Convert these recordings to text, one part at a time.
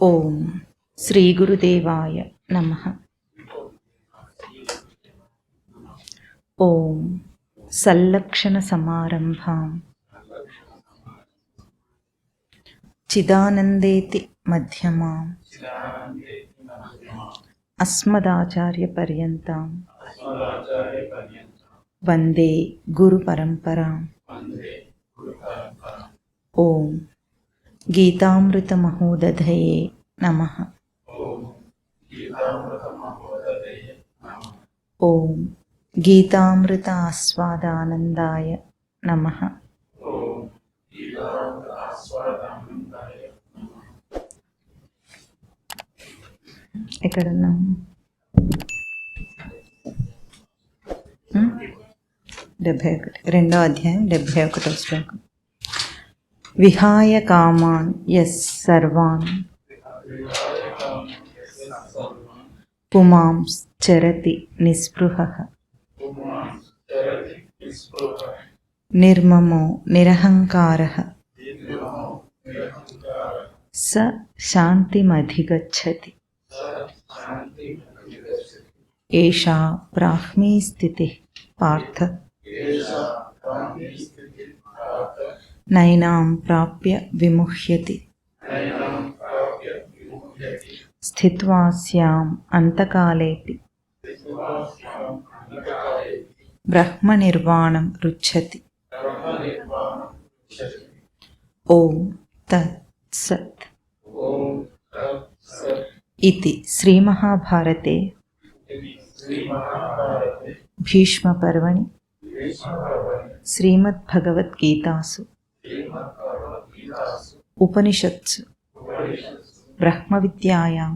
ఓం శ్రీ గురుదేవాయ నమః. ఓం సల్లక్షణ సమారంభాం చిదానందేతి మధ్యమాం అస్మదాచార్య పర్యంతం వందే గురు పరంపరాం. ఓం గీతామృత మహోదధయే నమః. ఓం గీతామృత ఆస్వాదానందాయ నమః. ఎక్కడున్నాం? 71 రెండో అధ్యాయం 71వ శ్లోకం. విహాయ కామాన్ యస్ సర్వాన్ పుమాంస్ చరతి నిస్పృహః నిర్మమో నిరహంకారః స శాంతిమధిగచ్చతి. ఏషా బ్రాహ్మీ స్థితిః పార్థ నైనాం ప్రాప్య విముహ్యతి. స్థిత్వా స్యాం అంతకాలేపి బ్రహ్మనిర్వాణం రుచ్యతి. ఓం తత్సత్. ఇతి శ్రీమహాభారతే భీష్మపర్వణి శ్రీమద్భగవద్గీతాసు ఉపనిషత్సు బ్రహ్మవిద్యాయాం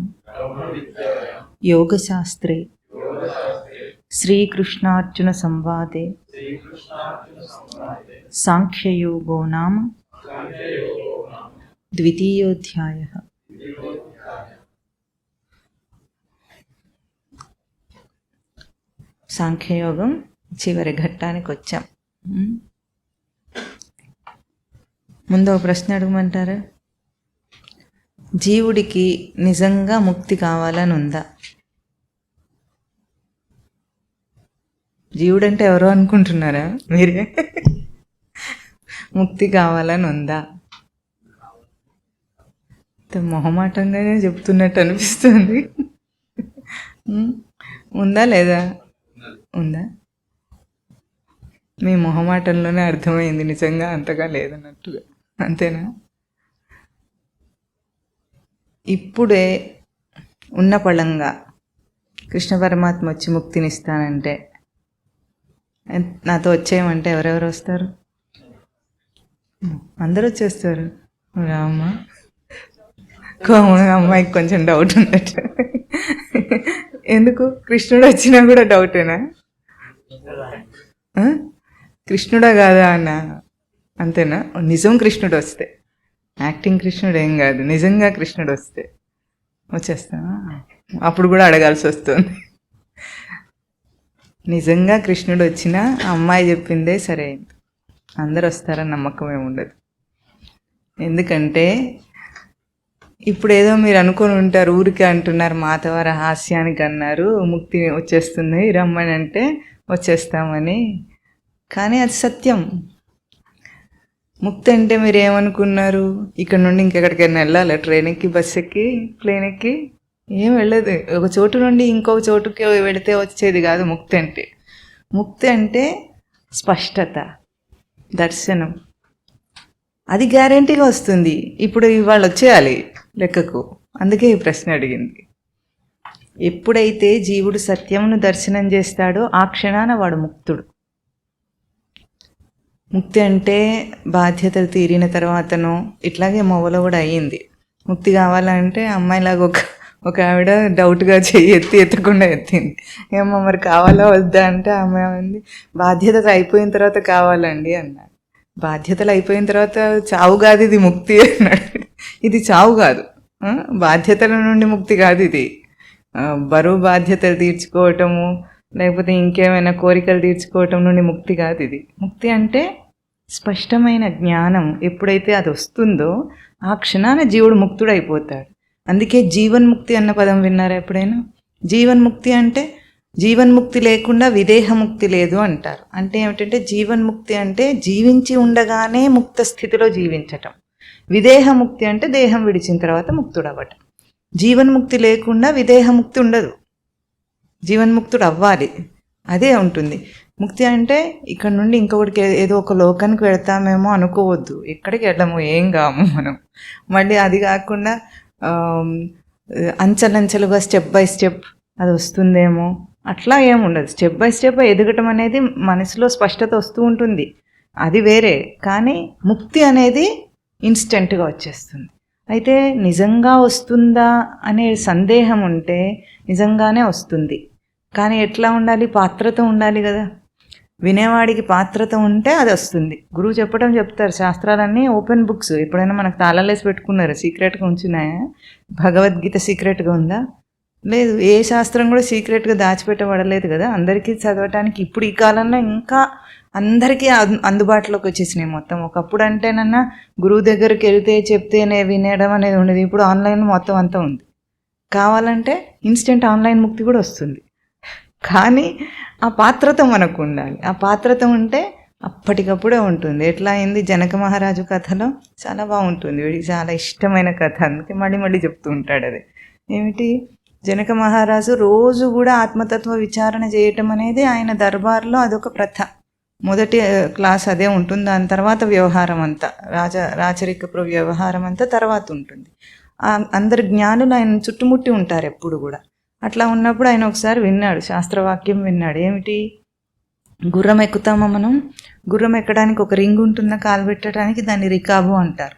యోగశాస్త్రే శ్రీకృష్ణార్జున సంవాదే సాంఖ్యయోగో నామ ద్వితీయోధ్యాయః. సాంఖ్యయోగం చివరి ఘట్టానికి వచ్చాం. ముందు ఒక ప్రశ్న అడగమంటారా? జీవుడికి నిజంగా ముక్తి కావాలని ఉందా? జీవుడంటే ఎవరో అనుకుంటున్నారా మీరే? ముక్తి కావాలని ఉందా? మొహమాటంగానే చెప్తున్నట్టు అనిపిస్తుంది. ఉందా లేదా? ఉందా? మీ మొహమాటంలోనే అర్థమైంది నిజంగా అంతగా లేదన్నట్టుగా. అంతేనా? ఇప్పుడే ఉన్న పళంగా కృష్ణ పరమాత్మ వచ్చి ముక్తినిస్తానంటే, నాతో వచ్చేయమంటే ఎవరెవరు వస్తారు? అందరూ వచ్చేస్తారు. రామ్మ అమ్మాయికి కొంచెం డౌట్ ఉన్నట్టు. ఎందుకు? కృష్ణుడు వచ్చినా కూడా డౌటేనా? కృష్ణుడా కాదా అన్న అంతేనా? నిజం కృష్ణుడు వస్తే, యాక్టింగ్ కృష్ణుడు ఏం కాదు, నిజంగా కృష్ణుడు వస్తే వచ్చేస్తావా? అప్పుడు కూడా అడగాల్సి వస్తుంది. నిజంగా కృష్ణుడు వచ్చినా అమ్మాయి చెప్పిందే సరే, అందరు వస్తారని నమ్మకం ఏమి ఉండదు. ఎందుకంటే ఇప్పుడు ఏదో మీరు అనుకొని ఉంటారు, ఊరికే అంటున్నారు, మాతవార హాస్యానికి అన్నారు ముక్తి వచ్చేస్తుంది రమ్మని అంటే వచ్చేస్తామని. కానీ అది సత్యం. ముక్తి అంటే మీరు ఏమనుకున్నారు? ఇక్కడ నుండి ఇంకెక్కడికైనా వెళ్ళాలి, ట్రైన్ ఎక్కి, బస్ ఎక్కి, ప్లేన్ ఎక్కి? ఏం వెళ్ళదు. ఒక చోటు నుండి ఇంకొక చోటుకి వెళితే వచ్చేది కాదు ముక్తి అంటే. ముక్తి అంటే స్పష్టత, దర్శనం. అది గ్యారెంటీగా వస్తుంది. ఇప్పుడు ఇవాళ వచ్చేయాలి లెక్కకు. అందుకే ఈ ప్రశ్న అడిగింది. ఎప్పుడైతే జీవుడు సత్యమును దర్శనం చేస్తాడో ఆ క్షణాన వాడు ముక్తుడు. ముక్తి అంటే బాధ్యతలు తీరిన తర్వాతనో, ఇట్లాగే మొవలో కూడా అయ్యింది. ముక్తి కావాలంటే అమ్మాయిలాగా ఒక ఆవిడ డౌట్గా చెయ్యి ఎత్తకుండా ఎత్తింది. ఏమో మరి కావాలా వద్దా అంటే అమ్మాయి ఉంది, బాధ్యతలు అయిపోయిన తర్వాత కావాలండి అన్నాడు. బాధ్యతలు అయిపోయిన తర్వాత చావు కాదు ఇది ముక్తి అన్నాడు. ఇది చావు కాదు, బాధ్యతల నుండి ముక్తి కాదు ఇది. బరువు బాధ్యతలు తీర్చుకోవటము, లేకపోతే ఇంకేమైనా కోరికలు తీర్చుకోవటం నుండి ముక్తి కాదు ఇది. ముక్తి అంటే స్పష్టమైన జ్ఞానం. ఎప్పుడైతే అది వస్తుందో ఆ క్షణాన జీవుడు ముక్తుడైపోతాడు. అందుకే జీవన్ముక్తి అన్న పదం విన్నారా ఎప్పుడైనా? జీవన్ముక్తి అంటే జీవన్ముక్తి లేకుండా విదేహముక్తి లేదు అంటారు. అంటే ఏమిటంటే జీవన్ముక్తి అంటే జీవించి ఉండగానే ముక్త స్థితిలో జీవించటం. విదేహముక్తి అంటే దేహం విడిచిన తర్వాత ముక్తుడవ్వటం. జీవన్ముక్తి లేకుండా విదేహముక్తి ఉండదు. జీవన్ముక్తుడు అవ్వాలి, అదే ఉంటుంది. ముక్తి అంటే ఇక్కడ నుండి ఇంకొకటికి ఏదో ఒక లోకానికి వెళ్తామేమో అనుకోవద్దు. ఎక్కడికి వెళ్ళము, ఏం కాము మనం. మళ్ళీ అది కాకుండా అంచెలంచెలుగా స్టెప్ బై స్టెప్ అది వస్తుందేమో, అట్లా ఏముండదు. స్టెప్ బై స్టెప్ ఎదగటం అనేది మనసులో స్పష్టత వస్తూ ఉంటుంది, అది వేరే. కానీ ముక్తి అనేది ఇన్స్టెంట్గా వచ్చేస్తుంది. అయితే నిజంగా వస్తుందా అనే సందేహం ఉంటే నిజంగానే వస్తుంది. కానీ ఎట్లా ఉండాలి? పాత్రత ఉండాలి కదా. వినేవాడికి పాత్రత ఉంటే అది వస్తుంది. గురువు చెప్పడం చెప్తారు. శాస్త్రాలన్నీ ఓపెన్ బుక్స్. ఎప్పుడైనా మనకు తాళాలేసి పెట్టుకున్నారు, సీక్రెట్గా ఉంచున్నాయా? భగవద్గీత సీక్రెట్గా ఉందా? లేదు. ఏ శాస్త్రం కూడా సీక్రెట్గా దాచిపెట్టబడలేదు కదా. అందరికీ చదవటానికి ఇప్పుడు ఈ కాలంలో ఇంకా అందరికీ అందుబాటులోకి వచ్చేసినాయి మొత్తం. ఒకప్పుడు అంటేనన్నా గురువు దగ్గరికి వెళితే చెప్తేనే వినడం అనేది ఉండేది. ఇప్పుడు ఆన్లైన్ మొత్తం అంతా ఉంది. కావాలంటే ఇన్స్టెంట్ ఆన్లైన్ ముక్తి కూడా వస్తుంది. కానీ ఆ పాత్రత మనకు ఉండాలి. ఆ పాత్రత ఉంటే అప్పటికప్పుడే ఉంటుంది. ఎట్లా అయింది జనక మహారాజు కథలో? చాలా బాగుంటుంది. వీడికి చాలా ఇష్టమైన కథ, అందుకే మళ్ళీ మళ్ళీ చెప్తూ ఉంటాడు. అది ఏమిటి? జనక మహారాజు రోజు కూడా ఆత్మతత్వ విచారణ చేయటం అనేది ఆయన దర్బార్లో అదొక ప్రథ. మొదటి క్లాస్ అదే ఉంటుంది. దాని తర్వాత వ్యవహారం అంతా, రాచరిక వ్యవహారం అంతా తర్వాత ఉంటుంది. అందరు జ్ఞానులు ఆయన చుట్టుముట్టి ఉంటారు ఎప్పుడు కూడా. అట్లా ఉన్నప్పుడు ఆయన ఒకసారి విన్నాడు, శాస్త్రవాక్యం విన్నాడు. ఏమిటి? గుర్రం ఎక్కుతామా మనం? గుర్రం ఎక్కడానికి ఒక రింగ్ ఉంటుందా కాలు పెట్టడానికి? దాన్ని రికాబు అంటారు.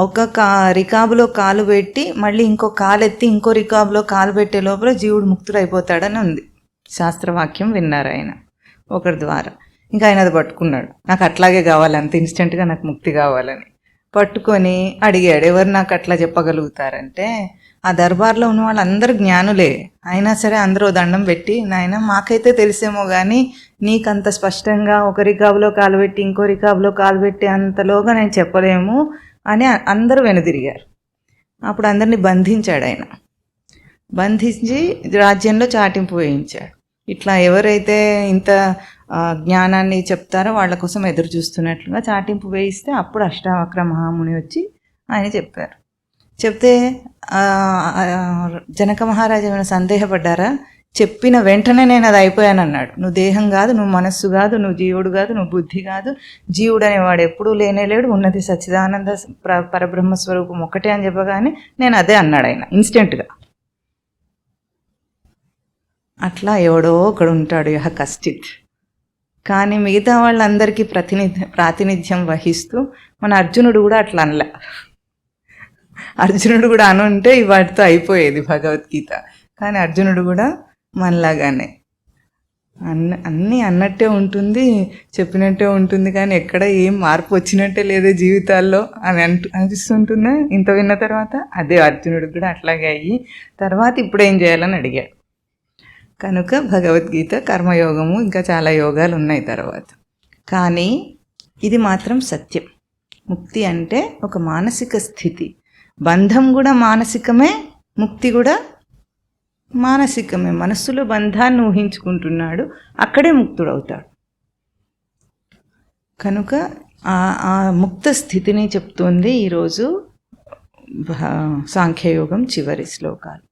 ఒక రికాబులో కాలు పెట్టి మళ్ళీ ఇంకో కాలు ఎత్తి ఇంకో రికాబులో కాలు పెట్టే లోపల జీవుడు ముక్తుడైపోతాడని ఉంది. శాస్త్రవాక్యం విన్నారు ఆయన ఒకరి ద్వారా. ఇంకా ఆయన అది పట్టుకున్నాడు. నాకు అట్లాగే కావాలి, అంత ఇన్స్టెంట్గా నాకు ముక్తి కావాలని పట్టుకొని అడిగాడు, ఎవరు నాకు అట్లా చెప్పగలుగుతారంటే ఆ దర్బార్లో ఉన్న వాళ్ళందరూ జ్ఞానులే. అయినా సరే అందరూ దండం పెట్టి, నాయన మాకైతే తెలిసేమో కానీ నీకంత స్పష్టంగా ఒక రికాబులో కాలు పెట్టి ఇంకో రికాబులో కాలు పెట్టి అంతలోగా నేను చెప్పలేము అని అందరూ వెనుదిరిగారు. అప్పుడు అందరినీ బంధించాడు ఆయన. బంధించి రాజ్యంలో చాటింపు వేయించాడు. ఇట్లా ఎవరైతే ఇంత జ్ఞానాన్ని చెప్తారో వాళ్ళ కోసం ఎదురు చూస్తున్నట్లుగా చాటింపు వేయిస్తే అప్పుడు అష్టావక్ర మహాముని వచ్చి ఆయన చెప్పారు. చెప్తే జనక మహారాజు ఏమైనా సందేహపడ్డారా? చెప్పిన వెంటనే నేను అది అయిపోయాను అన్నాడు. నువ్వు దేహం కాదు, నువ్వు మనస్సు కాదు, నువ్వు జీవుడు కాదు, నువ్వు బుద్ధి కాదు. జీవుడు అనేవాడు ఎప్పుడూ లేనేలేడు, ఉన్నది సచ్చిదానంద పరబ్రహ్మస్వరూపం ఒక్కటే అని చెప్పగానే నేను అదే అన్నాడు ఆయన ఇన్స్టెంట్గా. అట్లా ఎవడో ఒకడు ఉంటాడు యహ కశ్చిత్. కానీ మిగతా వాళ్ళందరికీ ప్రాతినిధ్యం వహిస్తూ మన అర్జునుడు కూడా అట్లా అనలే. అర్జునుడు కూడా అనుంటే వాటితో అయిపోయేది భగవద్గీత. కానీ అర్జునుడు కూడా మనలాగానే అన్నీ అన్నట్టే ఉంటుంది, చెప్పినట్టే ఉంటుంది. కానీ ఎక్కడ ఏం మార్పు వచ్చినట్టే లేదే జీవితాల్లో అని అనిపిస్తుంటుందా ఇంత విన్న తర్వాత? అదే అర్జునుడు కూడా అట్లాగే అయ్యి తర్వాత ఇప్పుడు ఏం చేయాలని అడిగాడు. కనుక భగవద్గీత కర్మయోగము ఇంకా చాలా యోగాలు ఉన్నాయి తర్వాత. కానీ ఇది మాత్రం సత్యం. ముక్తి అంటే ఒక మానసిక స్థితి. బంధం కూడా మానసికమే, ముక్తి కూడా మానసికమే. మనస్సులో బంధాన్ని ఊహించుకుంటున్నాడు, అక్కడే ముక్తుడవుతాడు. కనుక ఆ ముక్త స్థితిని చెప్తోంది ఈరోజు సాంఖ్యయోగం చివరి శ్లోకాలు.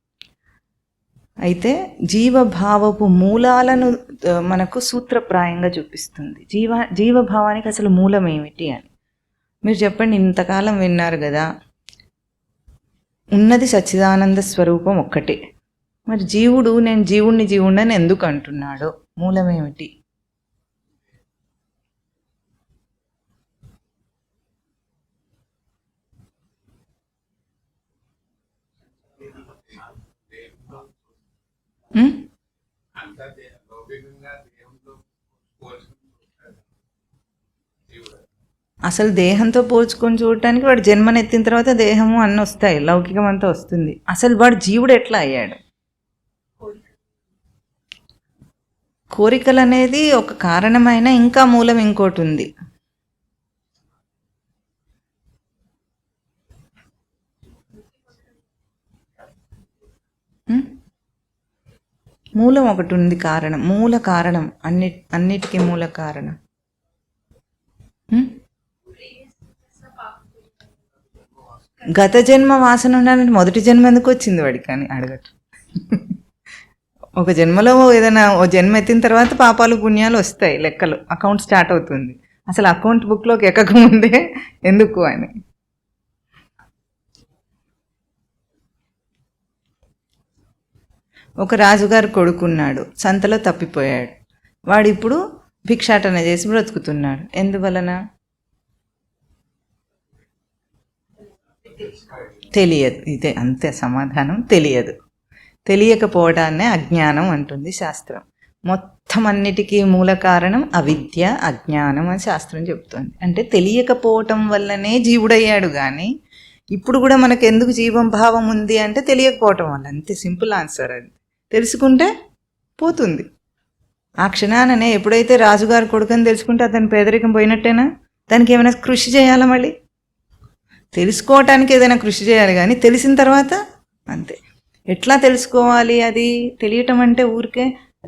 అయితే జీవభావపు మూలాలను మనకు సూత్రప్రాయంగా చూపిస్తుంది. జీవభావానికి అసలు మూలం ఏమిటి అని మీరు చెప్పండి. ఇంతకాలం విన్నారు కదా, ఉన్నది సచ్చిదానంద స్వరూపం ఒక్కటే. మరి జీవుడు నేను జీవుణ్ణి ఎందుకు అంటున్నాడో మూలం ఏమిటి? అసలు దేహంతో పోల్చుకొని చూడటానికి వాడు జన్మనెత్తిన తర్వాత దేహము అన్నీ వస్తాయి, లౌకికం అంతా వస్తుంది. అసలు వాడు జీవుడు ఎట్లా అయ్యాడు? కోరికలు అనేది ఒక కారణమైన ఇంకా మూలం ఇంకోటి ఉంది. మూలం ఒకటి ఉంది, కారణం, మూల కారణం, అన్నిటికీ మూల కారణం. గత జన్మ వాసన ఉండాలంటే మొదటి జన్మ ఎందుకు వచ్చింది వాడికి అని అడగట. ఒక జన్మలో ఏదైనా ఓ జన్మ ఎత్తిన తర్వాత పాపాలు పుణ్యాలు వస్తాయి, లెక్కలు, అకౌంట్ స్టార్ట్ అవుతుంది. అసలు అకౌంట్ బుక్లోకి ఎక్కకముందే ఎందుకు అని. ఒక రాజుగారు కొడుకున్నాడు, సంతలో తప్పిపోయాడు. వాడు ఇప్పుడు భిక్షాటన చేసి బ్రతుకుతున్నాడు. ఎందువలన? తెలియదు. ఇదే అంతే సమాధానం, తెలియదు. తెలియకపోవడాన్నే అజ్ఞానం అంటుంది శాస్త్రం. మొత్తం అన్నిటికీ మూల కారణం అవిద్య, అజ్ఞానం అని శాస్త్రం చెప్తుంది. అంటే తెలియకపోవటం వల్లనే జీవుడయ్యాడు. కానీ ఇప్పుడు కూడా మనకు ఎందుకు జీవం భావం ఉంది అంటే తెలియకపోవటం వల్ల. అంతే, సింపుల్ ఆన్సర్ అది. తెలుసుకుంటే పోతుంది. ఆ క్షణాననే ఎప్పుడైతే రాజుగారు కొడుకని తెలుసుకుంటే అతని పేదరికం పోయినట్టేనా? దానికి ఏమైనా కృషి చేయాలా? మళ్ళీ తెలుసుకోవటానికి ఏదైనా కృషి చేయాలి, కానీ తెలిసిన తర్వాత అంతే. ఎట్లా తెలుసుకోవాలి? అది తెలియటం అంటే ఊరికే,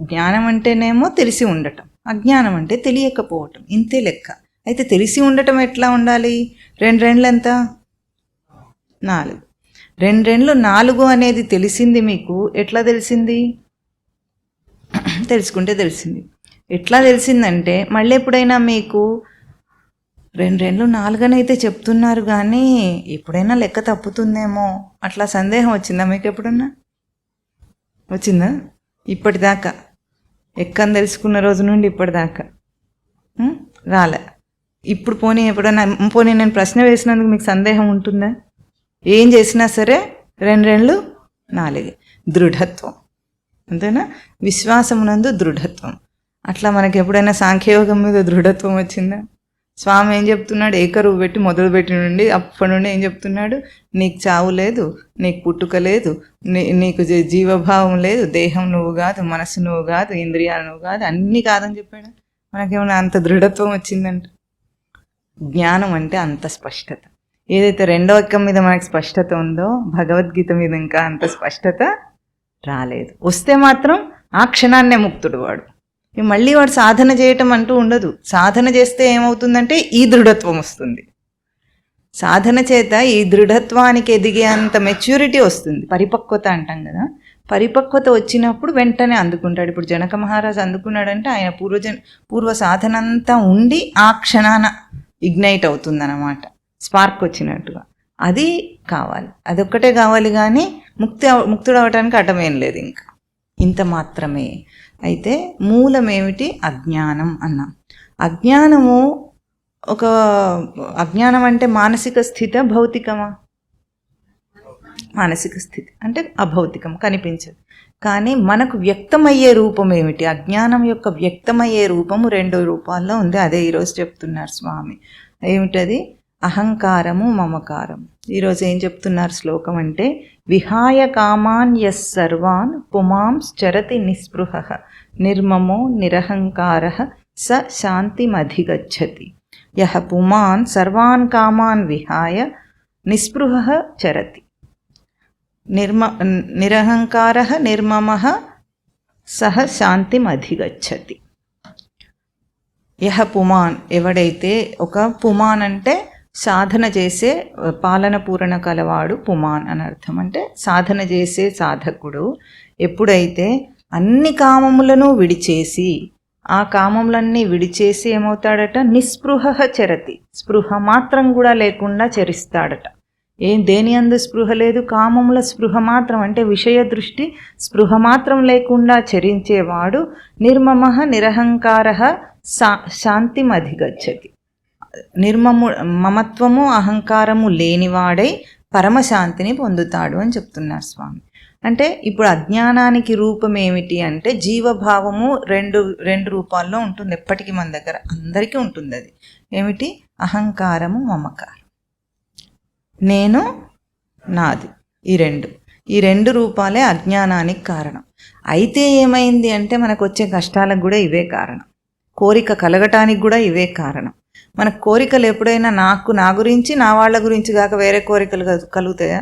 జ్ఞానం అంటేనేమో తెలిసి ఉండటం, అజ్ఞానం అంటే తెలియకపోవటం, ఇంతే లెక్క. అయితే తెలిసి ఉండటం ఎట్లా ఉండాలి? 2 రెండ్లు ఎంత? 4. 2 రెండ్లు 4 అనేది తెలిసింది మీకు. ఎట్లా తెలిసింది? తెలుసుకుంటే తెలిసింది. ఎట్లా తెలిసిందంటే మళ్ళీ ఎప్పుడైనా మీకు 2 రెండ్లు 4 అని అయితే చెప్తున్నారు, కానీ ఎప్పుడైనా లెక్క తప్పుతుందేమో అట్లా సందేహం వచ్చిందా మీకు? ఎప్పుడన్నా వచ్చిందా? ఇప్పటిదాకా ఎక్కని తెలుసుకున్న రోజు నుండి ఇప్పటిదాకా రాలే. ఇప్పుడు ఎప్పుడన్నా నేను ప్రశ్న వేసినందుకు మీకు సందేహం ఉంటుందా? ఏం చేసినా సరే 2 రెండ్లు 4. దృఢత్వం, అంతేనా? విశ్వాసమునందు దృఢత్వం. అట్లా మనకి ఎప్పుడైనా సాంఖ్యయోగం మీద దృఢత్వం వచ్చిందా? స్వామి ఏం చెప్తున్నాడు? ఏకరువు పెట్టి మొదలుపెట్టి నుండి అప్పటి నుండి ఏం చెప్తున్నాడు? నీకు చావు లేదు, నీకు పుట్టుక లేదు, నీకు జీవభావం లేదు, దేహం నువ్వు కాదు, మనసు నువ్వు కాదు, ఇంద్రియాలు నువ్వు కాదు, అన్నీ కాదని చెప్పాడు. మనకేమైనా అంత దృఢత్వం వచ్చిందంట. జ్ఞానం అంటే అంత స్పష్టత. ఏదైతే 2వ ఎక్కం మీద మనకు స్పష్టత ఉందో, భగవద్గీత మీద ఇంకా అంత స్పష్టత రాలేదు. వస్తే మాత్రం ఆ క్షణాన్నే ముక్తుడు వాడు. మళ్ళీ వాడు సాధన చేయటం అంటూ ఉండదు. సాధన చేస్తే ఏమవుతుందంటే ఈ దృఢత్వం వస్తుంది. సాధన చేత ఈ దృఢత్వానికి ఎదిగే అంత మెచ్యూరిటీ వస్తుంది, పరిపక్వత అంటాం కదా. పరిపక్వత వచ్చినప్పుడు వెంటనే అందుకుంటాడు. ఇప్పుడు జనక మహారాజు అందుకున్నాడంటే ఆయన పూర్వ సాధన అంతా ఉండి ఆ క్షణాన ఇగ్నైట్ అవుతుందన్నమాట, స్పార్క్ వచ్చినట్టుగా. అది కావాలి, అదొక్కటే కావాలి. కానీ ముక్తుడు అవడానికి అటమేం లేదు, ఇంకా ఇంత మాత్రమే. అయితే మూలమేమిటి? అజ్ఞానం అన్నాం. అజ్ఞానం అంటే మానసిక స్థితి, భౌతికమా? మానసిక స్థితి అంటే అభౌతికం, కనిపించదు. కానీ మనకు వ్యక్తమయ్యే రూపం ఏమిటి? అజ్ఞానం యొక్క వ్యక్తమయ్యే రూపము 2 రూపాల్లో ఉంది. అదే ఈరోజు చెప్తున్నారు స్వామి. ఏమిటది? అహంకారము, మమకారము. ఈరోజు ఏం చెప్తున్నారు శ్లోకం అంటే, విహాయ కామాన్ యస్ సర్వాన్ పుమాంశ్చరతి నిస్పృహః నిర్మమో నిరహంకారః స శాంతిమధిగచ్చతి. యః పుమాన్ సర్వాన్ కామాన్ విహాయ నిస్పృహః చరతి నిరహంకారః నిర్మమః సహ శాంతిమధిగచ్చతి. యః పుమాన్, ఎవడైతే, ఒక పుమాన్ అంటే సాధన చేసే పాలన పూరణ కలవాడు పుమాన్ అని అర్థం. అంటే సాధన చేసే సాధకుడు ఎప్పుడైతే అన్ని కామములను విడిచేసి, ఆ కామములన్నీ విడిచేసి ఏమవుతాడట? నిస్పృహ చరతి, స్పృహ మాత్రం కూడా లేకుండా చరిస్తాడట. దేని అందు స్పృహ లేదు? కామముల స్పృహ మాత్రం, అంటే విషయ దృష్టి స్పృహ మాత్రం లేకుండా చరించేవాడు నిర్మమః నిరహంకారః శాంతిమధిగచ్చతి. మమత్వము అహంకారము లేనివాడై పరమశాంతిని పొందుతాడు అని చెప్తున్నారు స్వామి. అంటే ఇప్పుడు అజ్ఞానానికి రూపం ఏమిటి అంటే జీవభావము 2 రూపాల్లో ఉంటుంది ఎప్పటికీ మన దగ్గర, అందరికీ ఉంటుంది. అది ఏమిటి? అహంకారము, మమకారం, నేను, నాది. ఈ రెండు రూపాలే అజ్ఞానానికి కారణం. అయితే ఏమైంది అంటే మనకు వచ్చే కష్టాలకు కూడా ఇవే కారణం, కోరిక కలగటానికి కూడా ఇవే కారణం. మన కోరికలు ఎప్పుడైనా నా గురించి, నా వాళ్ళ గురించి కాక వేరే కోరికలు కలుగుతాయా?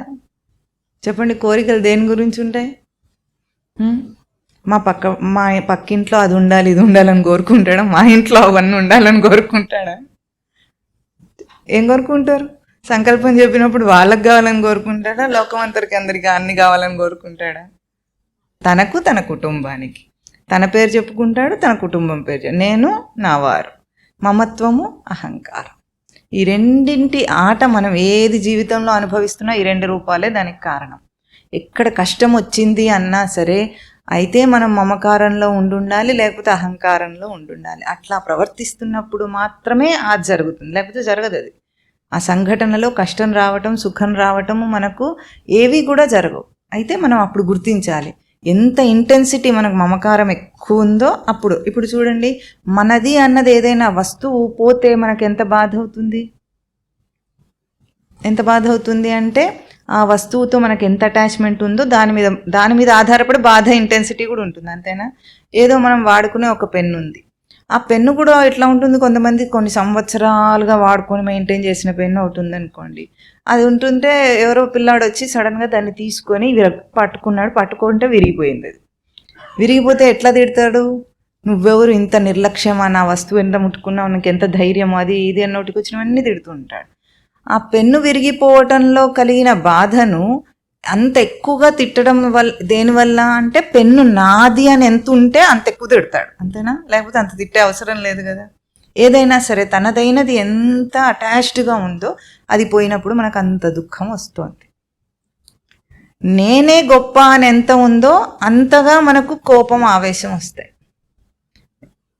చెప్పండి. కోరికలు దేని గురించి ఉంటాయి? మా పక్కింట్లో అది ఉండాలి ఇది ఉండాలని కోరుకుంటాడా? మా ఇంట్లో అవన్నీ ఉండాలని కోరుకుంటాడా? ఏం కోరుకుంటారు? సంకల్పం చెప్పినప్పుడు వాళ్ళకి కావాలని కోరుకుంటాడా? లోకమంతరికి అందరికి అన్ని కావాలని కోరుకుంటాడా? తనకు, తన కుటుంబానికి తన పేరు చెప్పుకుంటాడు, తన కుటుంబం పేరు నేను, నా వారు. మమత్వము, అహంకారం, ఈ రెండింటి ఆట మనం ఏది జీవితంలో అనుభవిస్తున్నా ఈ 2 రూపాలే దానికి కారణం. ఎక్కడ కష్టం వచ్చింది అన్నా సరే అయితే మనం మమకారంలో ఉండాలి, లేకపోతే అహంకారంలో ఉండాలి. అట్లా ప్రవర్తిస్తున్నప్పుడు మాత్రమే అది జరుగుతుంది, లేకపోతే జరగదు. అది ఆ సంఘటనలో కష్టం రావటం, సుఖం రావటము మనకు ఏవి కూడా జరగవు. అయితే మనం అప్పుడు గుర్తించాలి ఎంత ఇంటెన్సిటీ మనకు మమకారం ఎక్కువ ఉందో అప్పుడు. ఇప్పుడు చూడండి, మనది అన్నది ఏదైనా వస్తువు పోతే మనకు ఎంత బాధ అవుతుంది? ఎంత బాధ అవుతుంది అంటే ఆ వస్తువుతో మనకు ఎంత అటాచ్మెంట్ ఉందో దాని మీద ఆధారపడి బాధ ఇంటెన్సిటీ కూడా ఉంటుంది, అంతేనా? ఏదో మనం వాడుకునే ఒక పెన్ను ఉంది, ఆ పెన్ను కూడా ఎట్లా ఉంటుంది? కొంతమంది కొన్ని సంవత్సరాలుగా వాడుకొని మెయింటైన్ చేసిన పెన్ను ఒకటి ఉందనుకోండి, అది ఉంటుంటే ఎవరో పిల్లాడు వచ్చి సడన్గా దాన్ని తీసుకొని పట్టుకుంటే విరిగిపోయింది. అది విరిగిపోతే ఎట్లా తిడతాడు? నువ్వెవరు, ఇంత నిర్లక్ష్యమా, నా వస్తువు ఎంత ముట్టుకున్నావు, నీకు ఎంత ధైర్యం, అది ఇది అన్నోటికి వచ్చినవన్నీ తిడుతూ ఉంటాడు. ఆ పెన్ను విరిగిపోవటంలో కలిగిన బాధను అంత ఎక్కువగా తిట్టడం దేనివల్ల అంటే పెన్ను నాది అని ఎంత ఉంటే అంత ఎక్కువ తిడతాడు, అంతేనా? లేకపోతే అంత తిట్టే అవసరం లేదు కదా. ఏదైనా సరే తనదైనది ఎంత అటాచ్డ్గా ఉందో అది పోయినప్పుడు మనకు అంత దుఃఖం వస్తుంది. నేనే గొప్ప అని ఎంత ఉందో అంతగా మనకు కోపం, ఆవేశం వస్తాయి.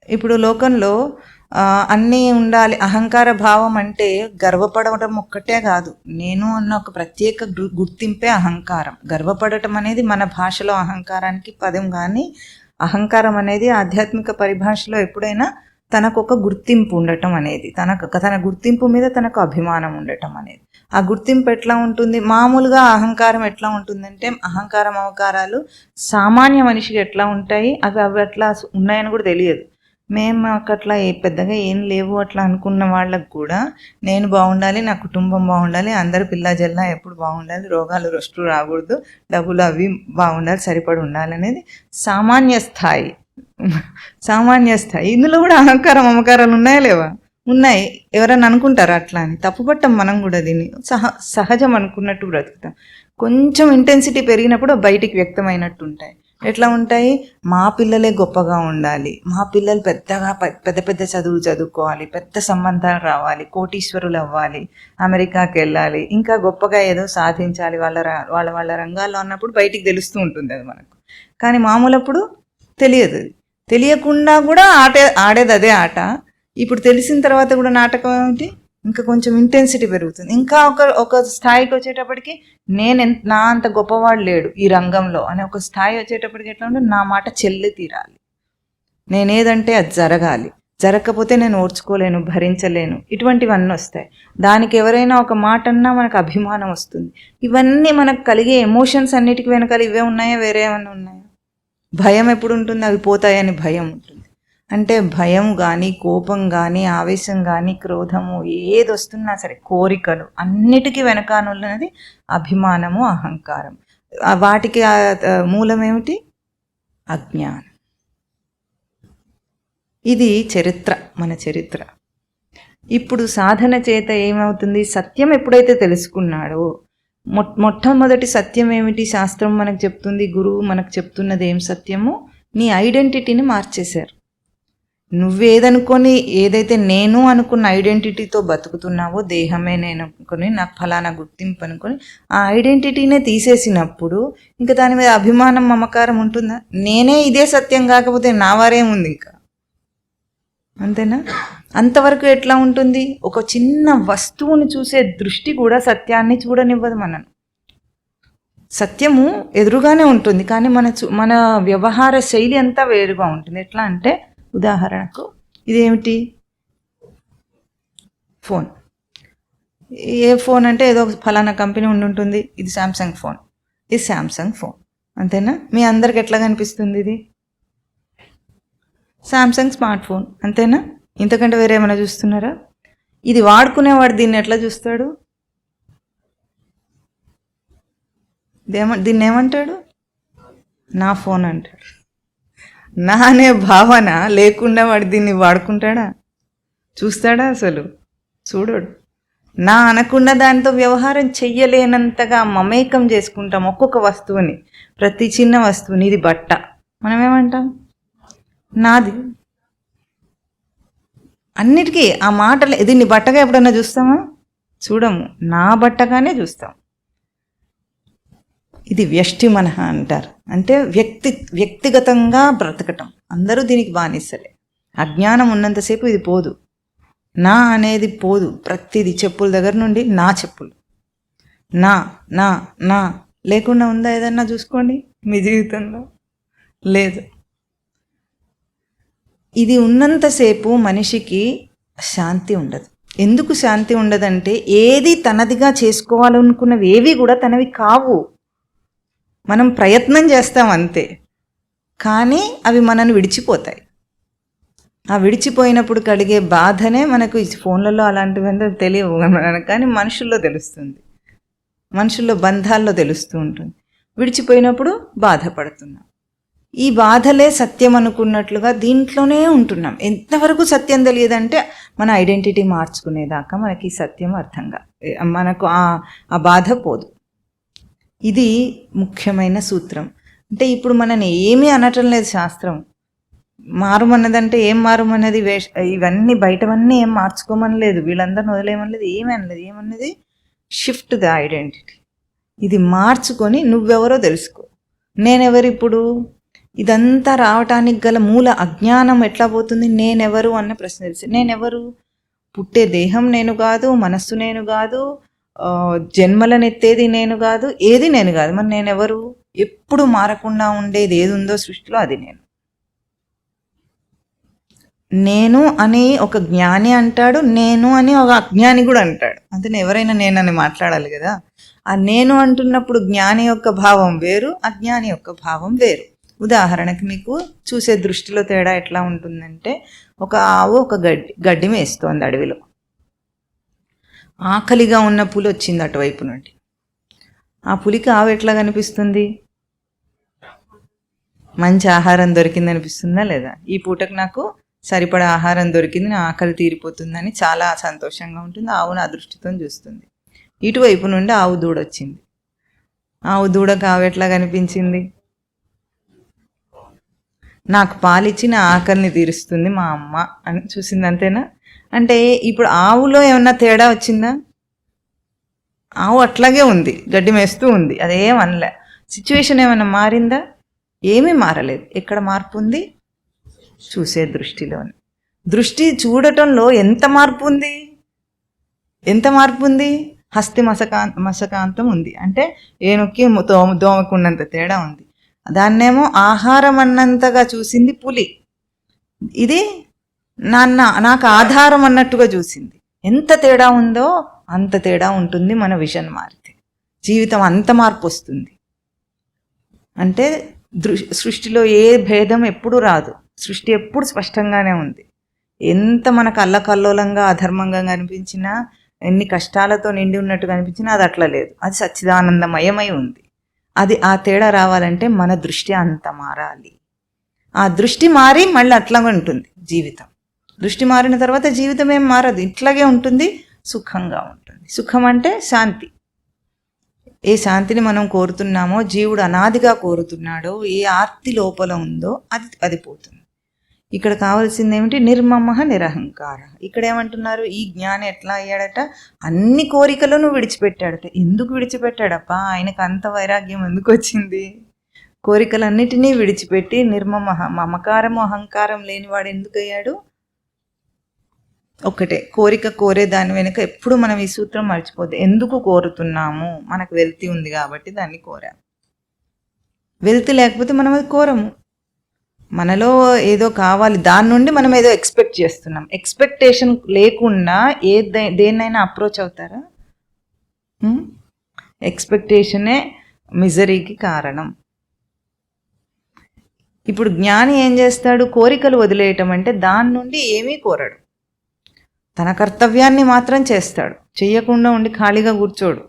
ఇప్పుడు లోకంలో అన్నీ ఉండాలి, అహంకార భావం అంటే గర్వపడటం ఒక్కటే కాదు, నేను అన్న ఒక ప్రత్యేక గుర్తింపే అహంకారం. గర్వపడటం అనేది మన భాషలో అహంకారానికి పదం, కానీ అహంకారం అనేది ఆధ్యాత్మిక పరిభాషలో ఎప్పుడైనా తనకు ఒక గుర్తింపు ఉండటం అనేది, తన గుర్తింపు మీద తనకు అభిమానం ఉండటం అనేది. ఆ గుర్తింపు ఎట్లా ఉంటుంది? మామూలుగా అహంకారం ఎట్లా ఉంటుందంటే, అహంకారం అవకారాలు సామాన్య మనిషికి ఎట్లా ఉంటాయి, అవి అట్లా ఉన్నాయని కూడా తెలియదు. మేము అట్లా పెద్దగా ఏం లేవు అట్లా అనుకున్న వాళ్ళకు కూడా నేను బాగుండాలి, నా కుటుంబం బాగుండాలి, అందరు పిల్ల జల్లా ఎప్పుడు బాగుండాలి, రోగాలు రొస్టు రాకూడదు, డబ్బులు అవి బాగుండాలి, సరిపడి ఉండాలి అనేది సామాన్య స్థాయి. ఇందులో కూడా అహంకారం, మమకారాలు ఉన్నాయా లేవా? ఉన్నాయి. ఎవరన్నా అనుకుంటారా అట్లా అని? తప్పుపట్టం మనం కూడా దీన్ని. సహజం అనుకున్నట్టు బ్రతుకుతాం. కొంచెం ఇంటెన్సిటీ పెరిగినప్పుడు బయటికి వ్యక్తమైనట్టు ఉంటాయి. ఎట్లా ఉంటాయి? మా పిల్లలే గొప్పగా ఉండాలి, మా పిల్లలు పెద్ద పెద్ద చదువులు చదువుకోవాలి, పెద్ద సంబంధాలు రావాలి, కోటీశ్వరులు అవ్వాలి, అమెరికాకి వెళ్ళాలి, ఇంకా గొప్పగా ఏదో సాధించాలి వాళ్ళ రంగాల్లో అన్నప్పుడు బయటికి తెలుస్తూ ఉంటుంది అది మనకు. కానీ మామూలప్పుడు తెలియదు. తెలియకుండా కూడా ఆడేది అదే ఆట. ఇప్పుడు తెలిసిన తర్వాత కూడా నాటకం ఏమిటి? ఇంకా కొంచెం ఇంటెన్సిటీ పెరుగుతుంది. ఇంకా ఒక స్థాయికి వచ్చేటప్పటికి నా అంత గొప్పవాడు లేడు ఈ రంగంలో అనే ఒక స్థాయి వచ్చేటప్పటికి ఎట్లా ఉంటే నా మాట చెల్లి తీరాలి, నేనేదంటే అది జరగాలి, జరగకపోతే నేను ఓర్చుకోలేను, భరించలేను, ఇటువంటివన్నీ వస్తాయి. దానికి ఎవరైనా ఒక మాట అన్నా మనకు అభిమానం వస్తుంది. ఇవన్నీ మనకు కలిగే ఎమోషన్స్ అన్నిటికీ వెనకాల ఇవే ఉన్నాయా, వేరే ఏమన్నా ఉన్నాయా? భయం ఎప్పుడు ఉంటుంది? అవి పోతాయని భయం ఉంటుంది. అంటే భయం కానీ, కోపం కానీ, ఆవేశం కానీ, క్రోధము ఏది వస్తున్నా సరే, కోరికలు అన్నిటికీ వెనకానున్నది అభిమానము, అహంకారం. వాటికి మూలం ఏమిటి? అజ్ఞానం. ఇది చరిత్ర, మన చరిత్ర. ఇప్పుడు సాధన చేత ఏమవుతుంది? సత్యం ఎప్పుడైతే తెలుసుకున్నాడో, మొట్టమొదటి సత్యం ఏమిటి? శాస్త్రం మనకు చెప్తుంది, గురువు మనకు చెప్తున్నది ఏం సత్యము? నీ ఐడెంటిటీని మార్చేశారు. నువ్వేదనుకొని, ఏదైతే నేను అనుకున్న ఐడెంటిటీతో బతుకుతున్నావో, దేహమే నేను అనుకొని, నాకు ఫలానా గుర్తింపు అనుకొని ఆ ఐడెంటిటీనే తీసేసినప్పుడు ఇంకా దాని మీద అభిమానం, మమకారం ఉంటుందా? నేనే ఇదే సత్యం కాకపోతే నా వారేముంది ఇంకా, అంతేనా? అంతవరకు ఎట్లా ఉంటుంది? ఒక చిన్న వస్తువును చూసే దృష్టి కూడా సత్యాన్ని చూడనివ్వదు మనను. సత్యము ఎదురుగానే ఉంటుంది, కానీ మన వ్యవహార శైలి అంతా వేరుగా ఉంటుంది. ఎట్లా అంటే, ఉదాహరణకు ఇదేమిటి? ఫోన్. ఏ ఫోన్ అంటే ఏదో ఫలానా కంపెనీ ఉంటుంది, ఇది శాంసంగ్ ఫోన్, ఇది శాంసంగ్ ఫోన్, అంతేనా? మీ అందరికి ఎట్లా కనిపిస్తుంది? ఇది శాంసంగ్ స్మార్ట్ ఫోన్, అంతేనా? ఇంతకంటే వేరే ఏమైనా చూస్తున్నారా? ఇది వాడుకునేవాడు దీన్ని ఎట్లా చూస్తాడు? దీన్ని ఏమంటాడు? నా ఫోన్ అంటాడు. నా అనే భావన లేకుండా వాడు దీన్ని వాడుకుంటాడా? చూస్తాడా? అసలు చూడడు. నా అనకుండా దాంతో వ్యవహారం చెయ్యలేనంతగా మమేకం చేసుకుంటాం ఒక్కొక్క వస్తువుని. ప్రతి చిన్న వస్తువుని, ఇది బట్ట, మనం ఏమంటాం? నాది. అన్నిటికీ ఆ మాటలు. దీన్ని బట్టగా ఎప్పుడన్నా చూస్తామా? చూడము. నా బట్టగానే చూస్తాం. ఇది వ్యష్టి మనః అంటారు. అంటే వ్యక్తిగతంగా బ్రతకటం. అందరూ దీనికి బానిసలే. అజ్ఞానం ఉన్నంతసేపు ఇది పోదు. నా అనేది పోదు. ప్రతిదీ, చెప్పుల దగ్గర నుండి నా చెప్పులు, నా నా నా లేకుండా ఉందా? ఏదన్నా చూసుకోండి మీ జీవితంలో. లేదు. ఇది ఉన్నంతసేపు మనిషికి శాంతి ఉండదు. ఎందుకు శాంతి ఉండదంటే, ఏది తనదిగా చేసుకోవాలనుకున్నవి ఏవి కూడా తనవి కావు. మనం ప్రయత్నం చేస్తాం అంతే, కానీ అవి మనల్ని విడిచిపోతాయి. ఆ విడిచిపోయినప్పుడు కలిగే బాధనే మనకు ఈ ఫోన్లలో అలాంటివి తెలియవు కానీ మనుషుల్లో తెలుస్తుంది, మనుషుల్లో బంధాల్లో తెలుస్తూ ఉంటుంది. విడిచిపోయినప్పుడు బాధపడుతున్నాం. ఈ బాధలే సత్యం అనుకున్నట్లుగా దీంట్లోనే ఉంటున్నాం. ఎంతవరకు సత్యం తెలియదంటే మన ఐడెంటిటీ మార్చుకునేదాకా మనకి సత్యం అర్థంగా మనకు ఆ బాధ పోదు. ఇది ముఖ్యమైన సూత్రం. అంటే ఇప్పుడు మనని ఏమీ అనటం లేదు శాస్త్రం. మారుమన్నదంటే ఏం మారుమన్నది? ఇవన్నీ బయటవన్నీ ఏం మార్చుకోమని లేదు, వీళ్ళందరిని వదిలేయమని లేదు, ఏమీ అనలేదు. ఏమన్నది? Shift the identity. ఇది మార్చుకొని నువ్వెవరో తెలుసుకో. నేనెవరిప్పుడు? ఇదంతా రావటానికి గల మూల అజ్ఞానం ఎట్లా పోతుంది? నేనెవరు అన్న ప్రశ్న తెలిసి. నేనెవరు? పుట్టే దేహం నేను కాదు, మనస్సు నేను కాదు, జన్మలనెత్తేది నేను కాదు, ఏది నేను కాదు. మరి నేనెవరు? ఎప్పుడు మారకుండా ఉండేది ఏది ఉందో సృష్టిలో అది నేను. నేను అని ఒక జ్ఞాని అంటాడు, నేను అని ఒక అజ్ఞాని కూడా అంటాడు. అందుకని ఎవరైనా నేనని మాట్లాడాలి కదా. ఆ నేను అంటున్నప్పుడు జ్ఞాని యొక్క భావం వేరు, అజ్ఞాని యొక్క భావం వేరు. ఉదాహరణకి మీకు చూసే దృష్టిలో తేడా ఎట్లా ఉంటుందంటే, ఒక ఆవు ఒక గడ్డి మేస్తోంది అడవిలో. ఆకలిగా ఉన్న పులి వచ్చింది అటువైపు నుండి. ఆ పులికి ఆవు ఎట్లా కనిపిస్తుంది? మంచి ఆహారం దొరికింది అనిపిస్తుందా లేదా? ఈ పూటకు నాకు సరిపడా ఆహారం దొరికింది, నా ఆకలి తీరిపోతుందని చాలా సంతోషంగా ఉంటుంది. ఆవును ఆ దృష్టితో చూస్తుంది. ఇటువైపు నుండి ఆవు దూడ వచ్చింది. ఆవు దూడకు ఆవు ఎట్లా కనిపించింది? నాకు పాలిచ్చి నా ఆకలిని తీరుస్తుంది మా అమ్మ అని చూసింది, అంతేనా? అంటే ఇప్పుడు ఆవులో ఏమన్నా తేడా వచ్చిందా? ఆవు అట్లాగే ఉంది, గడ్డి మేస్తూ ఉంది, అదేం అనలే. సిచ్యువేషన్ ఏమైనా మారిందా? ఏమీ మారలేదు. ఎక్కడ మార్పు ఉంది? చూసే దృష్టిలోని. దృష్టి చూడటంలో ఎంత మార్పు ఉంది? ఎంత మార్పు ఉంది? హస్తి మసకాంతం ఉంది. అంటే ఏనుక్కి దోమకున్నంత తేడా ఉంది. దాన్నేమో ఆహారం అన్నంతగా చూసింది పులి. ఇది నాకు ఆధారం అన్నట్టుగా చూసింది. ఎంత తేడా ఉందో అంత తేడా ఉంటుంది మన విజన్ మారితే. జీవితం అంత మార్పు వస్తుంది. అంటే సృష్టిలో ఏ భేదం ఎప్పుడు రాదు. సృష్టి ఎప్పుడు స్పష్టంగానే ఉంది. ఎంత మనకు అల్లకల్లోలంగా అధర్మంగా కనిపించినా, ఎన్ని కష్టాలతో నిండి ఉన్నట్టు కనిపించినా అది అట్లా లేదు. అది సచ్చిదానందమయమై ఉంది. అది ఆ తేడా రావాలంటే మన దృష్టి అంత మారాలి. ఆ దృష్టి మారి మళ్ళీ అట్లాగే ఉంటుంది జీవితం. దృష్టి మారిన తర్వాత జీవితం ఏం మారదు, ఇట్లాగే ఉంటుంది, సుఖంగా ఉంటుంది. సుఖం అంటే శాంతి. ఏ శాంతిని మనం కోరుతున్నామో, జీవుడు అనాదిగా కోరుతున్నాడో, ఏ ఆర్తి లోపల ఉందో అది పోతుంది. ఇక్కడ కావాల్సింది ఏమిటి? నిర్మమ నిరహంకార. ఇక్కడ ఏమంటున్నారు? ఈ జ్ఞాని ఎట్లా అయ్యాడట? అన్ని కోరికలను విడిచిపెట్టాడట. ఎందుకు విడిచిపెట్టాడప్ప? ఆయనకు అంత వైరాగ్యం ఎందుకు వచ్చింది? కోరికలన్నిటినీ విడిచిపెట్టి నిర్మమ, మమకారము అహంకారం లేనివాడు ఎందుకు అయ్యాడు? ఒక్కటే కోరిక, కోరే దాని వెనుక ఎప్పుడు మనం ఈ సూత్రం మర్చిపోద్దు. ఎందుకు కోరుతున్నాము? మనకు వెల్తి ఉంది కాబట్టి దాన్ని కోరాము. వెల్తి లేకపోతే మనం అది కోరము. మనలో ఏదో కావాలి, దాని నుండి మనం ఏదో ఎక్స్పెక్ట్ చేస్తున్నాం. ఎక్స్పెక్టేషన్ లేకుండా దేన్నైనా అప్రోచ్ అవుతారా? ఎక్స్పెక్టేషనే మిజరీకి కారణం. ఇప్పుడు జ్ఞాని ఏం చేస్తాడు? కోరికలు వదిలేయటం అంటే దాని నుండి ఏమీ కోరడు. తన కర్తవ్యాన్ని మాత్రం చేస్తాడు. చెయ్యకుండా ఉండి ఖాళీగా కూర్చోడు.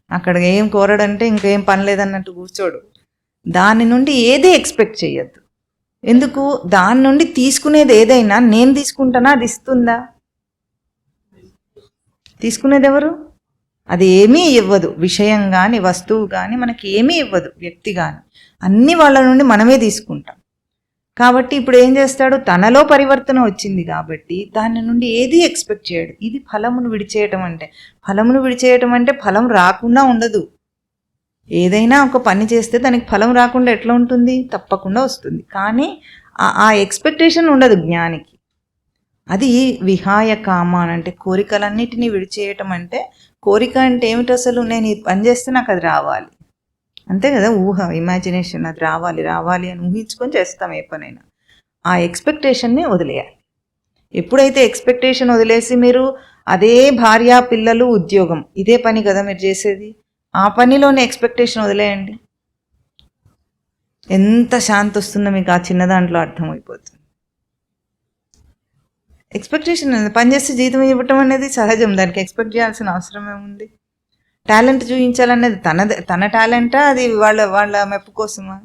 అక్కడ ఏం కోరడంటే ఇంకేం పని లేదన్నట్టు కూర్చోడు. దాని నుండి ఏది ఎక్స్పెక్ట్ చేయొద్దు. ఎందుకు? దాని నుండి తీసుకునేది ఏదైనా నేను తీసుకుంటానా అది ఇస్తుందా? తీసుకునేది ఎవరు? అది ఏమీ ఇవ్వదు. విషయం కానీ వస్తువు కానీ మనకి ఏమీ ఇవ్వదు. వ్యక్తి కానీ అన్నీ వాళ్ళ నుండి మనమే తీసుకుంటాం. కాబట్టి ఇప్పుడు ఏం చేస్తాడు? తనలో పరివర్తన వచ్చింది కాబట్టి దాని నుండి ఏది ఎక్స్పెక్ట్ చేయడు. ఇది ఫలమును విడిచేయటం అంటే. ఫలమును విడిచేయటం అంటే ఫలం రాకుండా ఉండదు. ఏదైనా ఒక పని చేస్తే దానికి ఫలం రాకుండా ఎట్లా ఉంటుంది? తప్పకుండా వస్తుంది. కానీ ఆ ఎక్స్పెక్టేషన్ ఉండదు జ్ఞానికి. అది విహాయ కామాన్ అంటే కోరికలన్నిటినీ విడిచేయటం అంటే. కోరిక అంటే ఏమిటి అసలు? నేను ఈ పని చేస్తే నాకు అది రావాలి, అంతే కదా. ఊహ, ఇమాజినేషన్. అది రావాలి రావాలి అని ఊహించుకొని చేస్తాం ఏ పనైనా. ఆ ఎక్స్పెక్టేషన్ని వదిలేయాలి. ఎప్పుడైతే ఎక్స్పెక్టేషన్ వదిలేసి మీరు అదే భార్య పిల్లలు ఉద్యోగం ఇదే పని కదా మీరు చేసేది, ఆ పనిలోనే ఎక్స్పెక్టేషన్ వదిలేయండి. ఎంత శాంతి వస్తుందో మీకు ఆ చిన్న దాంట్లో అర్థమైపోతుంది. ఎక్స్పెక్టేషన్ పని చేస్తే జీతం ఇవ్వటం అనేది సహజం. దానికి ఎక్స్పెక్ట్ చేయాల్సిన అవసరం ఏముంది? టాలెంట్ చూపించాలనేది తన టాలెంటా? అది వాళ్ళ మెప్పు కోసమా?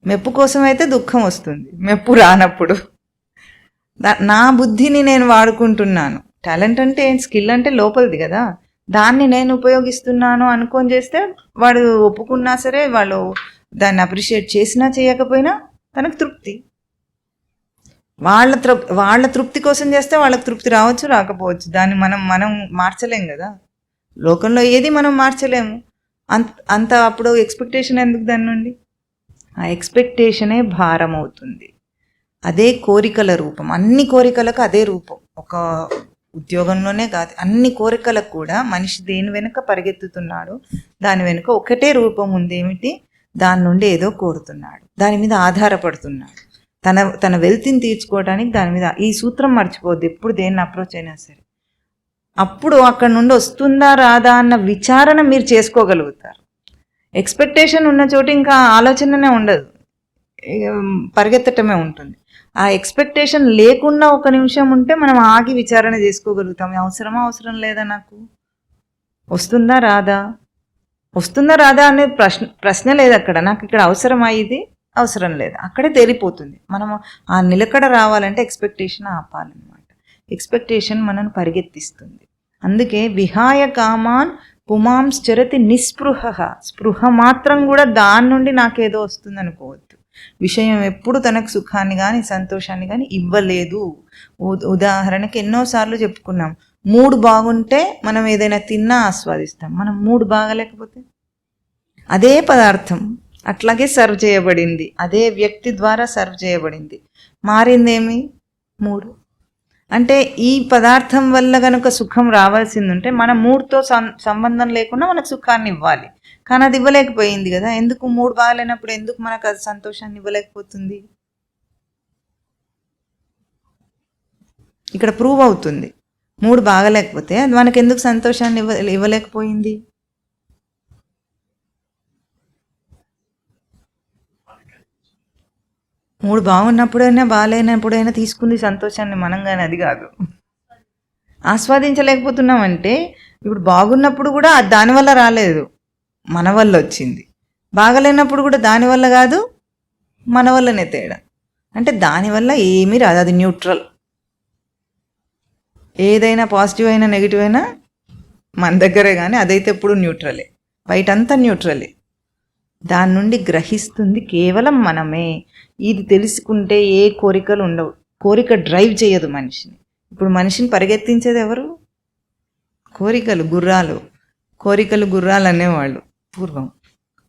మెప్పు కోసం అయితే దుఃఖం వస్తుంది, మెప్పు రానప్పుడు. నా బుద్ధిని నేను వాడుకుంటున్నాను. టాలెంట్ అంటే స్కిల్ అంటే లోపలిది కదా. దాన్ని నేను ఉపయోగిస్తున్నాను అనుకొని చేస్తే వాడు ఒప్పుకున్నా సరే, వాళ్ళు దాన్ని అప్రిషియేట్ చేసినా చేయకపోయినా తనకు తృప్తి. వాళ్ళ తృప్తి కోసం చేస్తే వాళ్ళకి తృప్తి రావచ్చు, రాకపోవచ్చు. దాన్ని మనం మార్చలేం కదా. లోకంలో ఏది మనం మార్చలేము. అంత అప్పుడు ఎక్స్పెక్టేషన్ ఎందుకు దాని నుండి? ఆ ఎక్స్పెక్టేషనే భారం అవుతుంది. అదే కోరికల రూపం. అన్ని కోరికలకు అదే రూపం. ఒక ఉద్యోగంలోనే కాదు, అన్ని కోరికలకు కూడా మనిషి దేని వెనుక పరిగెత్తుతున్నాడు, దాని వెనుక ఒకటే రూపం ఉంది. ఏమిటి? దాని నుండి ఏదో కోరుతున్నాడు, దాని మీద ఆధారపడుతున్నాడు. తన వెల్తిని తీర్చుకోవడానికి దాని మీద. ఈ సూత్రం మర్చిపోద్ది ఎప్పుడు దేన్ని అప్రోచ్ అయినా సరే. అప్పుడు అక్కడ నుండి వస్తుందా రాదా అన్న విచారణ మీరు చేసుకోగలుగుతారు. ఎక్స్పెక్టేషన్ ఉన్న చోట ఇంకా ఆలోచననే ఉండదు, పరిగెత్తటమే ఉంటుంది. ఆ ఎక్స్పెక్టేషన్ లేకుండా ఒక నిమిషం ఉంటే మనం ఆగి విచారణ చేసుకోగలుగుతాం. అవసరమా అవసరం లేదా, నాకు వస్తుందా రాదా, వస్తుందా రాదా అనే ప్రశ్న లేదు అక్కడ. నాకు ఇక్కడ అవసరమా ఇది, అవసరం లేదు, అక్కడే తేలిపోతుంది. మనం ఆ నిలకడ రావాలంటే ఎక్స్పెక్టేషన్ ఆపాలన్నమాట. ఎక్స్పెక్టేషన్ మనను పరిగెత్తిస్తుంది. అందుకే విహాయ కామాన్ పుమాంశ్చరతి నిస్పృహ. స్పృహ మాత్రం కూడా దాని నుండి నాకేదో వస్తుంది అనుకోవద్దు. విషయం ఎప్పుడు తనకు సుఖాన్ని కానీ సంతోషాన్ని కానీ ఇవ్వలేదు. ఉదాహరణకి ఎన్నోసార్లు చెప్పుకున్నాం, మూడు బాగుంటే మనం ఏదైనా తిన్నా ఆస్వాదిస్తాం. మనం మూడు బాగలేకపోతే అదే పదార్థం అట్లాగే సర్వ్ చేయబడింది, అదే వ్యక్తి ద్వారా సర్వ్ చేయబడింది, మారిందేమి? మూడు. అంటే ఈ పదార్థం వల్ల కనుక సుఖం రావాల్సింది ఉంటే మన మూడుతో సంబంధం లేకుండా మనకు సుఖాన్ని ఇవ్వాలి. కానీ అది ఇవ్వలేకపోయింది కదా. ఎందుకు? మూడు బాగాలేనప్పుడు ఎందుకు మనకు అది సంతోషాన్ని ఇవ్వలేకపోతుంది? ఇక్కడ ప్రూవ్ అవుతుంది. మూడు బాగలేకపోతే అది మనకు ఎందుకు సంతోషాన్ని ఇవ్వలేకపోయింది? మూడు బాగున్నప్పుడైనా బాగాలేనప్పుడైనా తీసుకుంది సంతోషాన్ని మనం, కానీ అది కాదు. ఆస్వాదించలేకపోతున్నామంటే ఇప్పుడు బాగున్నప్పుడు కూడా దానివల్ల రాలేదు, మన వల్ల వచ్చింది. బాగలేనప్పుడు కూడా దానివల్ల కాదు, మన వల్లనే తేడా. అంటే దానివల్ల ఏమీ రాదు, అది న్యూట్రల్. ఏదైనా పాజిటివ్ అయినా నెగిటివ్ అయినా మన దగ్గరే, కానీ అదైతే ఎప్పుడు న్యూట్రలే, బయటంతా న్యూట్రలే. దాని నుండి గ్రహిస్తుంది కేవలం మనమే. ఇది తెలుసుకుంటే ఏ కోరికలు ఉండవు. కోరిక డ్రైవ్ చేయదు మనిషిని. ఇప్పుడు మనిషిని పరిగెత్తించేది ఎవరు? కోరికలు, గుర్రాలు. కోరికలు గుర్రాలు అనేవాళ్ళు పూర్వం.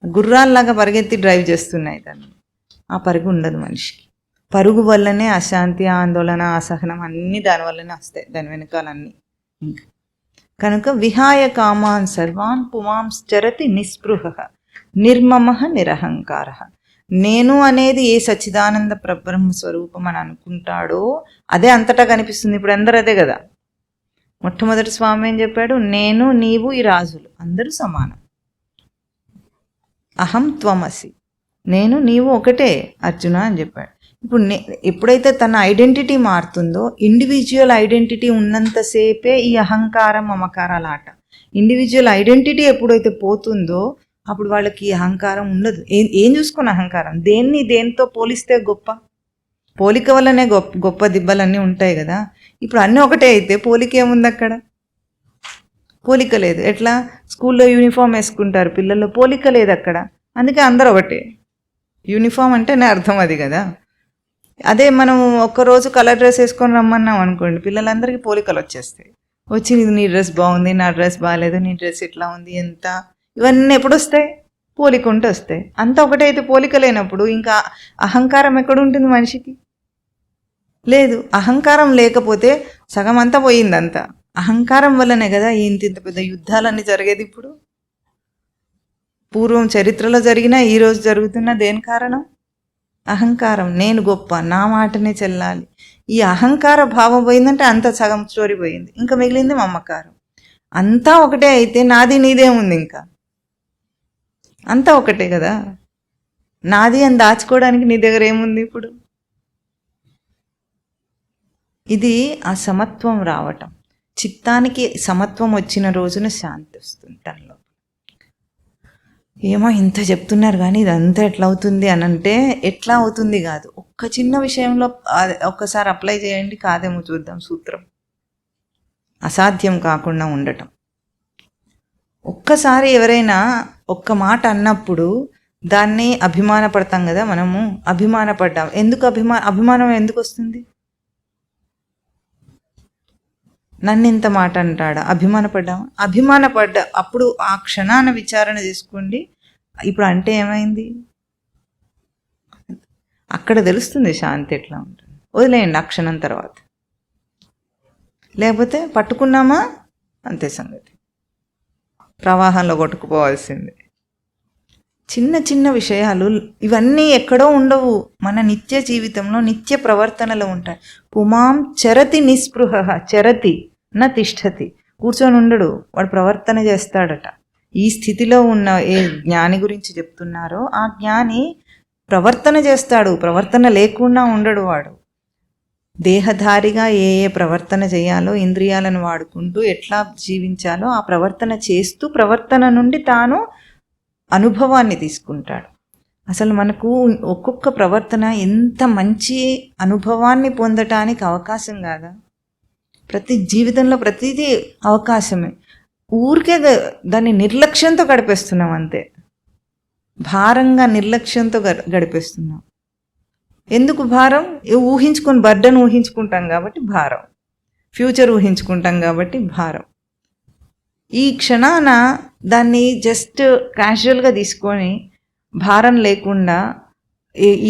గుర్రాల్లాగా పరిగెత్తి డ్రైవ్ చేస్తున్నాయి దాన్ని. ఆ పరుగు ఉండదు మనిషికి. పరుగు వల్లనే అశాంతి, ఆందోళన, అసహనం అన్నీ దానివల్లనే వస్తాయి, దాని వెనకాలన్నీ. ఇంకా కనుక విహాయ కామాన్ సర్వాన్ పుమాంశ్చరతి నిస్పృహ నిర్మమ నిరహంకార. నేను అనేది ఏ సచ్చిదానంద పరబ్రహ్మ స్వరూపం అని అనుకుంటాడో అదే అంతటా కనిపిస్తుంది. ఇప్పుడు అందరూ అదే కదా. మొట్టమొదటి స్వామి ఏం చెప్పాడు? నేను నీవు ఈ రాజులు అందరూ సమానం. అహం త్వమసి, నేను నీవు ఒకటే అర్జున అని చెప్పాడు. ఇప్పుడు ఎప్పుడైతే తన ఐడెంటిటీ మారుతుందో, ఇండివిజువల్ ఐడెంటిటీ ఉన్నంతసేపే ఈ అహంకారం మమకారాల ఆట. ఇండివిజువల్ ఐడెంటిటీ ఎప్పుడైతే పోతుందో అప్పుడు వాళ్ళకి అహంకారం ఉండదు. ఏం చూసుకుని అహంకారం? దేంతో పోలిస్తే గొప్ప? పోలిక వల్లనే గొప్ప దిబ్బలన్నీ ఉంటాయి కదా. ఇప్పుడు అన్నీ ఒకటే అయితే పోలిక ఏముంది అక్కడ? పోలిక లేదు. ఎట్లా? స్కూల్లో యూనిఫామ్ వేసుకుంటారు పిల్లలు, పోలిక లేదు అక్కడ. అందుకే అందరూ ఒకటే. యూనిఫామ్ అంటేనే అర్థం అది కదా. అదే మనం ఒక్కరోజు కలర్ డ్రెస్ వేసుకొని రమ్మన్నాం అనుకోండి, పిల్లలందరికీ పోలికలు వచ్చేస్తాయి. వచ్చి నీ డ్రెస్ బాగుంది, నా డ్రెస్ బాగాలేదు, నీ డ్రెస్ ఇట్లా ఉంది, ఎంత, ఇవన్నీ ఎప్పుడు వస్తాయి? పోలిక ఉంటే వస్తాయి. అంతా ఒకటే అయితే పోలిక లేనప్పుడు ఇంకా అహంకారం ఎక్కడుంటుంది మనిషికి? లేదు. అహంకారం లేకపోతే సగం అంతా పోయిందంతా. అహంకారం వల్లనే కదా ఇంత పెద్ద యుద్ధాలన్నీ జరిగేది. ఇప్పుడు పూర్వం చరిత్రలో జరిగినా ఈరోజు జరుగుతున్న దేని కారణం? అహంకారం. నేను గొప్ప, నా మాటనే చెల్లాలి. ఈ అహంకార భావం పోయిందంటే అంత సగం స్టోరీ పోయింది. ఇంకా మిగిలింది మమకారం. అంతా ఒకటే అయితే నాది నీదేముంది? ఇంకా అంతా ఒకటే కదా. నాది అని దాచుకోవడానికి నీ దగ్గర ఏముంది ఇప్పుడు? ఇది ఆ సమత్వం రావటం. చిత్తానికి సమత్వం వచ్చిన రోజున శాంతి వస్తుంది తనలో. ఏమో ఇంత చెప్తున్నారు కానీ ఇదంతా ఎట్లా అవుతుంది అని అంటే, ఎట్లా అవుతుంది కాదు, ఒక్క చిన్న విషయంలో ఒక్కసారి అప్లై చేయండి, కాదేమో చూద్దాం సూత్రం. అసాధ్యం కాకుండా ఉండటం. ఒక్కసారి ఎవరైనా ఒక్క మాట అన్నప్పుడు దాన్ని అభిమానపడతాం కదా. మనము అభిమానపడ్డాం. ఎందుకు అభిమానం ఎందుకు వస్తుంది? నన్ను ఇంత మాట అంటాడా? అభిమానపడ్డా అప్పుడు ఆ క్షణాన విచారణ చేసుకోండి. ఇప్పుడు అంటే ఏమైంది? అక్కడ తెలుస్తుంది శాంతి ఎట్లా ఉంటుంది. వదిలేయండి ఆ క్షణం తర్వాత. లేకపోతే పట్టుకున్నామా అంతే సంగతి, ప్రవాహంలో కొట్టుకుపోవాల్సిందే. చిన్న చిన్న విషయాలు ఇవన్నీ ఎక్కడో ఉండవు, మన నిత్య జీవితంలో నిత్య ప్రవర్తనలో ఉంటాయి. పుమాం చరతి నిస్పృహ చరతి నా తిష్టతి. కూర్చొని ఉండడు, వాడు ప్రవర్తన చేస్తాడట. ఈ స్థితిలో ఉన్న ఏ జ్ఞాని గురించి చెప్తున్నారో ఆ జ్ఞాని ప్రవర్తన చేస్తాడు, ప్రవర్తన లేకుండా ఉండడు. వాడు దేహధారిగా ఏ ప్రవర్తన చేయాలో, ఇంద్రియాలను వాడుకుంటూ ఎట్లా జీవించాలో ఆ ప్రవర్తన చేస్తూ ప్రవర్తన నుండి తాను అనుభవాన్ని తీసుకుంటాడు. అసలు మనకు ఒక్కొక్క ప్రవర్తన ఎంత మంచి అనుభవాన్ని పొందటానికి అవకాశం కాదా? ప్రతి జీవితంలో ప్రతిదీ అవకాశమే. ఊరికే దాన్ని నిర్లక్ష్యంతో గడిపేస్తున్నాం అంతే. భారంగా నిర్లక్ష్యంతో గడిపేస్తున్నాం. ఎందుకు భారం? ఊహించుకొని బర్డన్ ఊహించుకుంటాం కాబట్టి భారం, ఫ్యూచర్ ఊహించుకుంటాం కాబట్టి భారం. ఈ క్షణాన దాన్ని జస్ట్ క్యాజువల్గా తీసుకొని భారం లేకుండా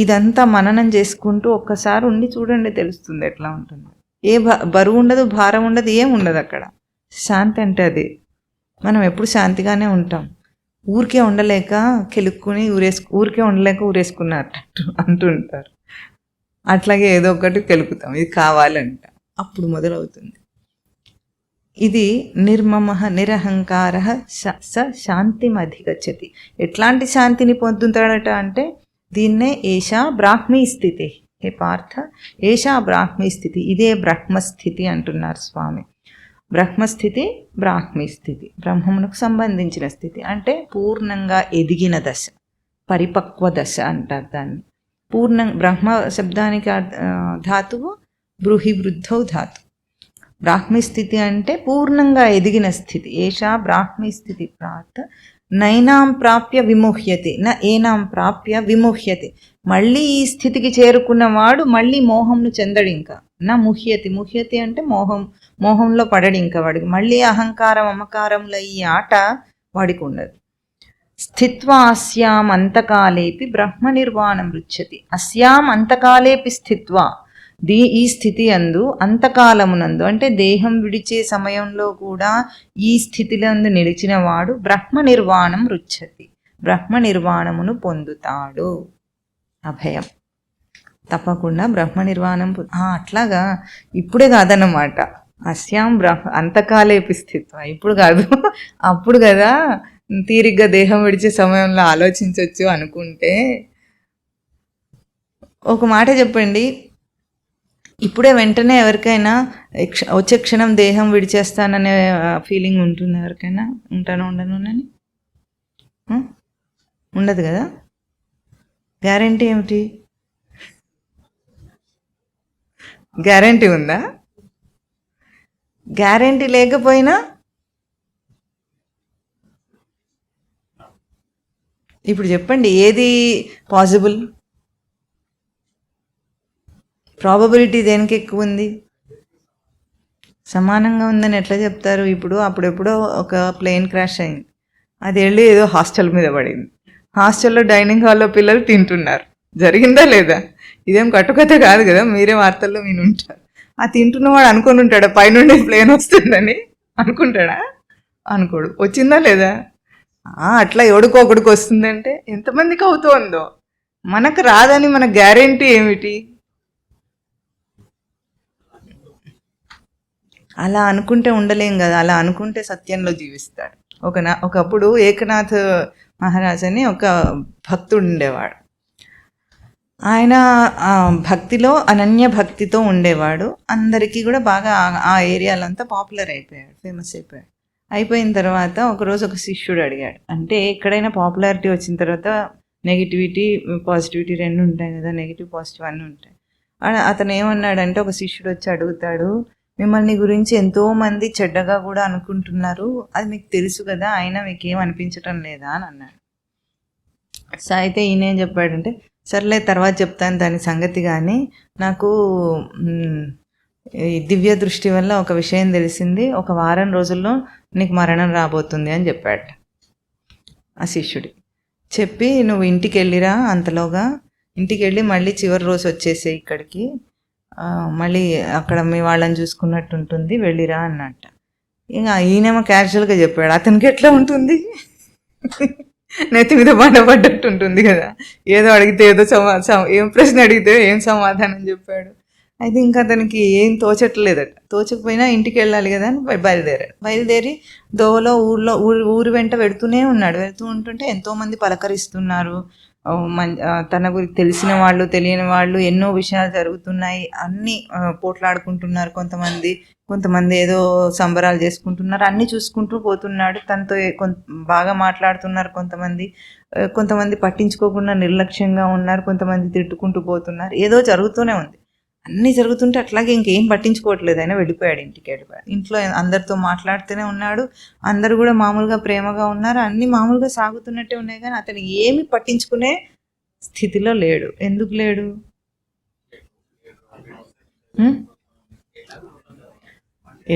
ఇదంతా మననం చేసుకుంటూ ఒక్కసారి ఉండి చూడండి, తెలుస్తుంది ఎట్లా ఉంటుంది. ఏ బరువు ఉండదు, భారం ఉండదు, ఏం ఉండదు అక్కడ. శాంతి అంటే అది. మనం ఎప్పుడు శాంతిగానే ఉంటాం. ఊరికే ఉండలేక కెలుక్కుని ఊరికే ఉండలేక ఊరేసుకున్నట్టు అంటుంటారు. అట్లాగే ఏదో ఒకటి కెలుకుతాం, ఇది కావాలంట. అప్పుడు మొదలవుతుంది. ఇది నిర్మమ నిరహంకార స శాంతిమధిగచ్చతి. ఎట్లాంటి శాంతిని పొందుతాడట అంటే దీన్నే ఏషా బ్రాహ్మీ స్థితి. హే పార్థ, ఏషా బ్రాహ్మీ స్థితి, ఇదే బ్రహ్మస్థితి అంటున్నారు స్వామి. బ్రహ్మస్థితి, బ్రాహ్మీ స్థితి, బ్రహ్మమునకు సంబంధించిన స్థితి. అంటే పూర్ణంగా ఎదిగిన దశ, పరిపక్వ దశ అంటారు దాన్ని. బ్రహ్మ శబ్దానికి ధాతువు బ్రూహి వృద్ధౌ ధాతు. బ్రాహ్మీ స్థితి అంటే పూర్ణంగా ఎదిగిన స్థితి. ఏషా బ్రాహ్మీ స్థితి ప్రార్థ నైనాం ప్రాప్య విముహ్యతి న ఏనాం ప్రాప్య విముహ్యతి. మళ్ళీ ఈ స్థితికి చేరుకున్నవాడు మళ్ళీ మోహంను చెందడు. ఇంకా నా ముహ్యతి అంటే మోహంలో పడడు. ఇంకా వాడికి మళ్ళీ అహంకారం మమకారంలో ఈ ఆట వాడికి ఉండదు. స్థిత్వా అస్యాం అంతకాలేపి బ్రహ్మ నిర్వాణం రుచ్యతి. అస్యాం అంతకాలేపి స్థిత్వా, ఈ స్థితి అందు అంతకాలమునందు అంటే దేహం విడిచే సమయంలో కూడా ఈ స్థితిలందు నిలిచిన వాడు బ్రహ్మ నిర్వాణం రుచ్యతి, బ్రహ్మ నిర్వాణమును పొందుతాడు. అభయం తప్పకుండా బ్రహ్మ నిర్వాణం అట్లాగా ఇప్పుడే కాదన్నమాట. అస్యాం అంతకాలేపి స్థిత్వ, ఇప్పుడు కాదు, అప్పుడు కదా తీరిగ్గా దేహం విడిచే సమయంలో ఆలోచించవచ్చు అనుకుంటే. ఒక మాట చెప్పండి, ఇప్పుడే వెంటనే ఎవరికైనా వచ్చే క్షణం దేహం విడిచేస్తాననే ఫీలింగ్ ఉంటుంది ఎవరికైనా? ఉండను అని ఉండదు కదా. గ్యారంటీ ఏమిటి? గ్యారంటీ ఉందా? గ్యారంటీ లేకపోయినా ఇప్పుడు చెప్పండి, ఏది పాసిబుల్? ప్రాబబిలిటీ దేనికి ఎక్కువ ఉంది? సమానంగా ఉందని ఎట్లా చెప్తారు? ఇప్పుడు అప్పుడెప్పుడో ఒక ప్లేన్ క్రాష్ అయింది, అది వెళ్ళి ఏదో హాస్టల్ మీద పడింది. హాస్టల్లో డైనింగ్ హాల్లో పిల్లలు తింటున్నారు, జరిగిందా లేదా? ఇదేం కట్టుకథ కాదు కదా, మీరే వార్తల్లో వినుంటారు. ఆ తింటున్నవాడు అనుకుని ఉంటాడా పైనుండి ప్లేన్ వస్తుందని? అనుకుంటాడా? అనుకోడు. వచ్చిందా లేదా? అట్లా ఎవడికొకడికి వస్తుందంటే ఎంతమందికి అవుతోందో. మనకు రాదని మన గ్యారెంటీ ఏమిటి? అలా అనుకుంటే ఉండలేం కదా. అలా అనుకుంటే సత్యంలో జీవిస్తాడు. ఒకప్పుడు ఏకనాథ్ మహారాజ్ అని ఒక భక్తుడు ఉండేవాడు. ఆయన భక్తిలో అనన్య భక్తితో ఉండేవాడు. అందరికీ కూడా బాగా ఆ ఏరియాలంతా పాపులర్ అయిపోయాడు, ఫేమస్ అయిపోయాడు. అయిపోయిన తర్వాత ఒకరోజు ఒక శిష్యుడు అడిగాడు, అంటే ఎక్కడైనా పాపులారిటీ వచ్చిన తర్వాత నెగిటివిటీ పాజిటివిటీ రెండు ఉంటాయి కదా, నెగిటివ్ పాజిటివ్ అన్నీ ఉంటాయి. అతను ఏమన్నాడంటే, ఒక శిష్యుడు వచ్చి అడుగుతాడు, మిమ్మల్ని గురించి ఎంతోమంది చెడ్డగా కూడా అనుకుంటున్నారు, అది మీకు తెలుసు కదా, అయినా మీకేం అనిపించటం లేదా అని అన్నాడు. సో అయితే ఈయన ఏం చెప్పాడంటే, సర్లే తర్వాత చెప్తాను దాని సంగతి, కానీ నాకు ఈ దివ్య దృష్టి వల్ల ఒక విషయం తెలిసింది, ఒక వారం రోజుల్లో నీకు మరణం రాబోతుంది అని చెప్పాడు ఆ శిష్యుడి. చెప్పి నువ్వు ఇంటికి వెళ్ళిరా, అంతలోగా ఇంటికి వెళ్ళి మళ్ళీ చివరి రోజు వచ్చేసే ఇక్కడికి, మళ్ళీ అక్కడ మీ వాళ్ళని చూసుకున్నట్టు ఉంటుంది, వెళ్ళిరా అన్నట్ట. ఇంకా ఈయనేమో క్యాజువల్గా చెప్పాడు. అతనికి ఎట్లా ఉంటుంది? నెత్తి మీద బండపడ్డట్టు ఉంటుంది కదా. ఏదో అడిగితే ఏదో ఏం ప్రశ్న అడిగితే ఏం సమాధానం చెప్పాడు. అయితే ఇంకా అతనికి ఏం తోచట్లేదట. తోచకపోయినా ఇంటికి వెళ్ళాలి కదా అని బయలుదేరి దోవలో ఊరు వెంట వెడుతూనే ఉన్నాడు. వెళ్తూ ఉంటుంటే ఎంతోమంది పలకరిస్తున్నారు, తన గురించి తెలిసిన వాళ్ళు తెలియని వాళ్ళు, ఎన్నో విషయాలు జరుగుతున్నాయి, అన్నీ పోట్లాడుకుంటున్నారు. కొంతమంది ఏదో సంబరాలు చేసుకుంటున్నారు, అన్నీ చూసుకుంటూ పోతున్నాడు. తనతో బాగా మాట్లాడుతున్నారు కొంతమంది పట్టించుకోకుండా నిర్లక్ష్యంగా ఉన్నారు, కొంతమంది తిట్టుకుంటూ పోతున్నారు. ఏదో జరుగుతూనే ఉంది. అన్నీ జరుగుతుంటే అట్లాగే ఇంకేం పట్టించుకోవట్లేదు. అయినా వెళ్ళిపోయాడు, ఇంటికి వెళ్ళిపోయాడు. ఇంట్లో అందరితో మాట్లాడుతూనే ఉన్నాడు, అందరూ కూడా మామూలుగా ప్రేమగా ఉన్నారు, అన్నీ మామూలుగా సాగుతున్నట్టే ఉన్నాయి. కానీ అతను ఏమి పట్టించుకునే స్థితిలో లేడు. ఎందుకు లేడు?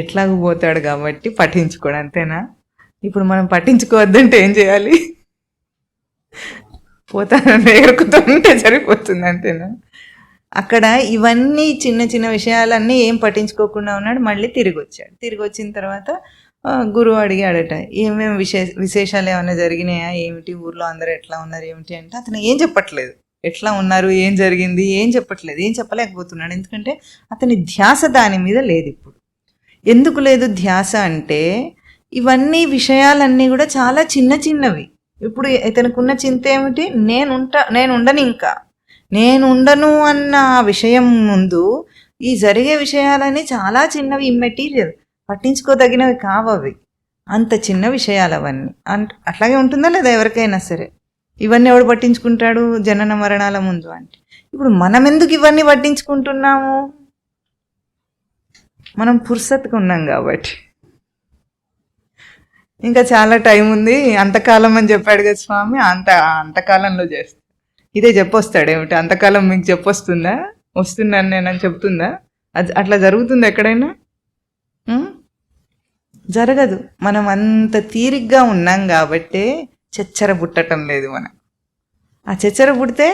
ఎట్లాగూ పోతాడు కాబట్టి పట్టించుకోడు, అంతేనా? ఇప్పుడు మనం పట్టించుకోవద్దంటే ఏం చేయాలి? పోతానని ఎరుకుతూ ఉంటే సరిపోతుంది, అంతేనా? అక్కడ ఇవన్నీ చిన్న చిన్న విషయాలన్నీ ఏం పట్టించుకోకుండా ఉన్నాడు. మళ్ళీ తిరిగి వచ్చాడు. తిరిగి వచ్చిన తర్వాత గురువు అడిగాడట, ఏమేమి విశేషాలు ఏమైనా జరిగినాయా, ఏమిటి, ఊర్లో అందరూ ఎట్లా ఉన్నారు ఏమిటి అంటే అతను ఏం చెప్పట్లేదు. ఎట్లా ఉన్నారు, ఏం జరిగింది, ఏం చెప్పట్లేదు, ఏం చెప్పలేకపోతున్నాడు. ఎందుకంటే అతని ధ్యాస దాని మీద లేదు. ఇప్పుడు ఎందుకు లేదు ధ్యాస అంటే, ఇవన్నీ విషయాలన్నీ కూడా చాలా చిన్న చిన్నవి. ఇప్పుడు ఇతనుకున్న చింత ఏమిటి? నేను ఉండను అన్న విషయం ముందు ఈ జరిగే విషయాలని చాలా చిన్నవి, ఇమ్మెటీరియల్, పట్టించుకోదగినవి కావవి. అంత చిన్న విషయాలు అవన్నీ. అట్లాగే ఉంటుందా లేదా ఎవరికైనా సరే? ఇవన్నీ ఎవడు పట్టించుకుంటాడు జనన మరణాల ముందు అంటే? ఇప్పుడు మనం ఎందుకు ఇవన్నీ పట్టించుకుంటున్నాము? మనం పుర్సత్తుగా ఉన్నాం కాబట్టి. ఇంకా చాలా టైం ఉంది, అంతకాలం అని చెప్పాడు కదా స్వామి, అంతకాలంలో చేస్తాం. ఇదే చెప్పొస్తాడు ఏమిటి? అంతకాలం మీకు చెప్పొస్తుందా? వస్తున్నాను నేనని చెప్తుందా? అది అట్లా జరుగుతుంది ఎక్కడైనా? జరగదు. మనం అంత తీరిగ్గా ఉన్నాం కాబట్టే చెచ్చర పుట్టడం లేదు. ఆ చెచ్చర పుడితే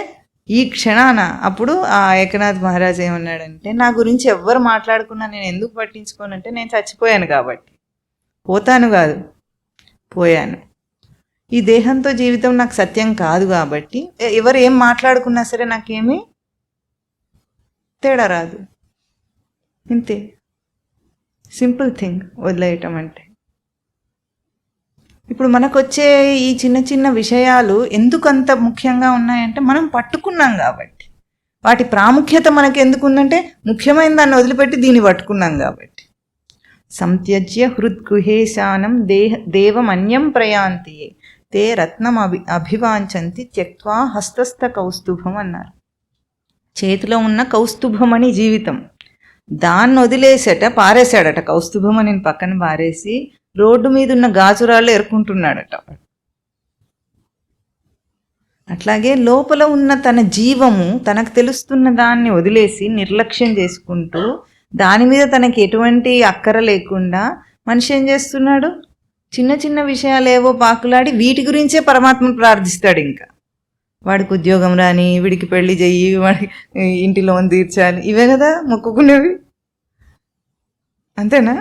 ఈ క్షణాన అప్పుడు ఆ ఏకనాథ్ మహారాజ్ ఏమన్నాడంటే, నా గురించి ఎవ్వరు మాట్లాడుకున్నా నేను ఎందుకు పట్టించుకోనంటే, నేను చచ్చిపోయాను కాబట్టి. పోతాను కాదు, పోయాను. ఈ దేహంతో జీవితం నాకు సత్యం కాదు కాబట్టి ఎవరు ఏం మాట్లాడుకున్నా సరే నాకేమీ తేడా రాదు. ఇంతే, సింపుల్ థింగ్ వదిలేయటం అంటే. ఇప్పుడు మనకు వచ్చే ఈ చిన్న చిన్న విషయాలు ఎందుకు అంత ముఖ్యంగా ఉన్నాయంటే, మనం పట్టుకున్నాం కాబట్టి. వాటి ప్రాముఖ్యత మనకి ఎందుకు ఉందంటే, ముఖ్యమైన దాన్ని వదిలిపెట్టి దీన్ని పట్టుకున్నాం కాబట్టి. సంత్యజ్య హృద్గుహేశానం దేవమన్యం ప్రయాంతి తే రత్నం అభివాంఛంతి త్యక్వా హస్తస్థ కౌస్తుభం అన్నారు. చేతిలో ఉన్న కౌస్తుభమని జీవితం, దాన్ని వదిలేసేట పారేశాడట. కౌస్తుభమని పక్కన పారేసి రోడ్డు మీద ఉన్న గాజురాళ్ళు ఎరుకుంటున్నాడట. అట్లాగే లోపల ఉన్న తన జీవము, తనకు తెలుస్తున్న దాన్ని వదిలేసి నిర్లక్ష్యం చేసుకుంటూ దాని మీద తనకి ఎటువంటి అక్కర లేకుండా మనిషి ఏం చేస్తున్నాడు? చిన్న చిన్న విషయాలు ఏవో పాకులాడి వీటి గురించే పరమాత్మను ప్రార్థిస్తాడు. ఇంకా వాడికి ఉద్యోగం రాని, వీడికి పెళ్లి చెయ్యి, వాడికి ఇంటి లోన్ తీర్చాలి, ఇవే కదా మొక్కుకునేవి, అంతేనా?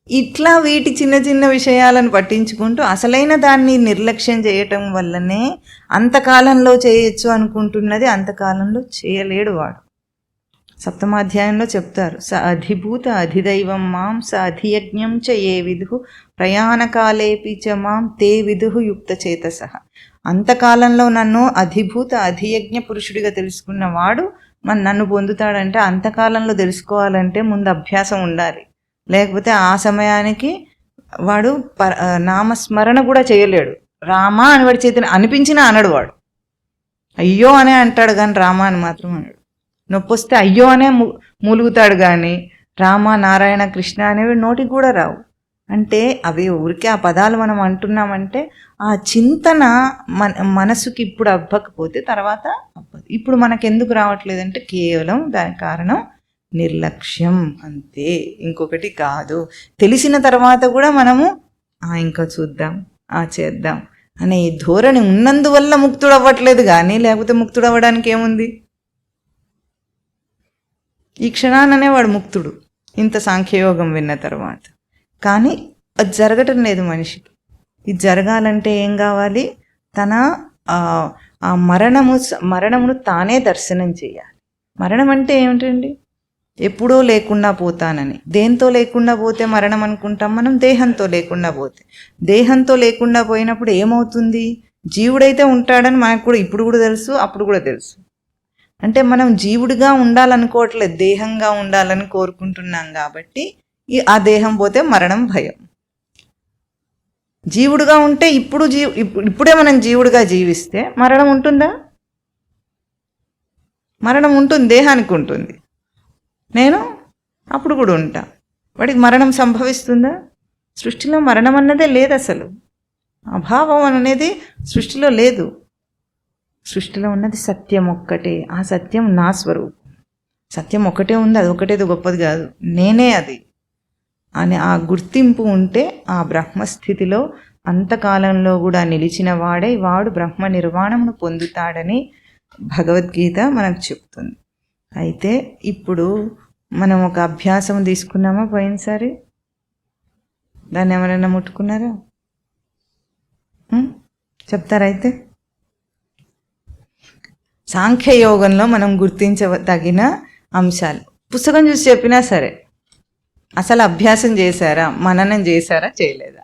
ఇట్లా వీటి చిన్న చిన్న విషయాలను పట్టించుకుంటూ అసలైన దాన్ని నిర్లక్ష్యం చేయటం వల్లనే అంతకాలంలో చేయొచ్చు అనుకుంటున్నది అంతకాలంలో చేయలేడు వాడు. సప్తమాధ్యాయంలో చెప్తారు, స అధిభూత అధిదైవం మాం స అధియజ్ఞం చ ఏ విధు ప్రయాణకాలేపి చ మాం తే విధు యుక్త చేతసః. అంతకాలంలో నన్ను అధిభూత అధియజ్ఞ పురుషుడిగా తెలుసుకున్న వాడు నన్ను పొందుతాడంటే అంతకాలంలో తెలుసుకోవాలంటే ముందు అభ్యాసం ఉండాలి. లేకపోతే ఆ సమయానికి వాడు నామస్మరణ కూడా చేయలేడు. రామ అని వాడి చేతిని అనిపించినా అనడు వాడు. అయ్యో అనే అంటాడు కానీ రామ అని మాత్రం అనడు. నొప్పి వస్తే అయ్యో అనే మూలుగుతాడు కానీ రామ, నారాయణ, కృష్ణ అనేవి నోటికి కూడా రావు. అంటే అవి ఊరికే ఆ పదాలు మనం అంటున్నామంటే ఆ చింతన మనసుకి ఇప్పుడు అవ్వకపోతే తర్వాత అవ్వదు. ఇప్పుడు మనకెందుకు రావట్లేదంటే కేవలం దానికి కారణం నిర్లక్ష్యం, అంతే, ఇంకొకటి కాదు. తెలిసిన తర్వాత కూడా మనము ఇంకా చూద్దాం, చేద్దాం అనే ఈ ధోరణి ఉన్నందువల్ల ముక్తుడు అవ్వట్లేదు. కానీ లేకపోతే ముక్తుడు అవ్వడానికి ఏముంది? ఈ క్షణాననే వాడు ముక్తుడు, ఇంత సాంఖ్యయోగం విన్న తర్వాత. కానీ అది జరగటం లేదు మనిషికి. ఇది జరగాలంటే ఏం కావాలి? తన ఆ మరణమును తానే దర్శనం చేయాలి. మరణం అంటే ఏమిటండి? ఎప్పుడో లేకుండా పోతానని. దేంతో లేకుండా పోతే మరణం అనుకుంటాం మనం? దేహంతో లేకుండా పోతే. దేహంతో లేకుండా పోయినప్పుడు ఏమవుతుంది? జీవుడైతే ఉంటాడని మనకు కూడా ఇప్పుడు కూడా తెలుసు, అప్పుడు కూడా తెలుసు. అంటే మనం జీవుడిగా ఉండాలనుకోవట్లేదు, దేహంగా ఉండాలని కోరుకుంటున్నాం. కాబట్టి ఆ దేహం పోతే మరణం భయం. జీవుడుగా ఉంటే ఇప్పుడే మనం జీవుడిగా జీవిస్తే మరణం ఉంటుందా? మరణం ఉంటుంది, దేహానికి ఉంటుంది. నేను అప్పుడు కూడా ఉంటా. వాడికి మరణం సంభవిస్తుందా? సృష్టిలో మరణం అన్నదే లేదు అసలు. అభావం అనేది సృష్టిలో లేదు. సృష్టిలో ఉన్నది సత్యం ఒక్కటే. ఆ సత్యం నా స్వరూపం. సత్యం ఒకటే ఉంది, అది ఒకటేది గొప్పది కాదు, నేనే అది అని ఆ గుర్తింపు ఉంటే ఆ బ్రహ్మస్థితిలో అంతకాలంలో కూడా నిలిచిన వాడు బ్రహ్మ నిర్వాణమును పొందుతాడని భగవద్గీత మనకు చెప్తుంది. అయితే ఇప్పుడు మనం ఒక అభ్యాసం తీసుకున్నామా పోయినసారి? దాన్ని ఎవరైనా ముట్టుకున్నారా? చెప్తారైతే. సాంఖ్యయోగంలో మనం గుర్తించదగిన అంశాలు పుస్తకం చూసి చెప్పినా సరే, అసలు అభ్యాసం చేశారా, మననం చేశారా, చేయలేదా?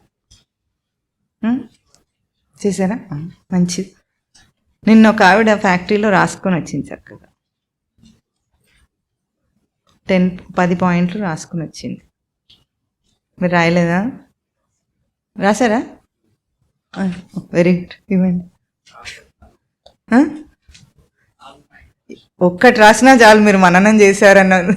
చేశారా? మంచిది. నిన్న ఒక ఆవిడ ఫ్యాక్టరీలో రాసుకొని వచ్చింది చక్కగా. 10 పాయింట్లు రాసుకుని వచ్చింది. మీరు రాయలేదా? రాశారా? Very good. ఇవ్వండి. ఒక్కటి రాసినా చాలు మీరు మననం చేశారన్నది.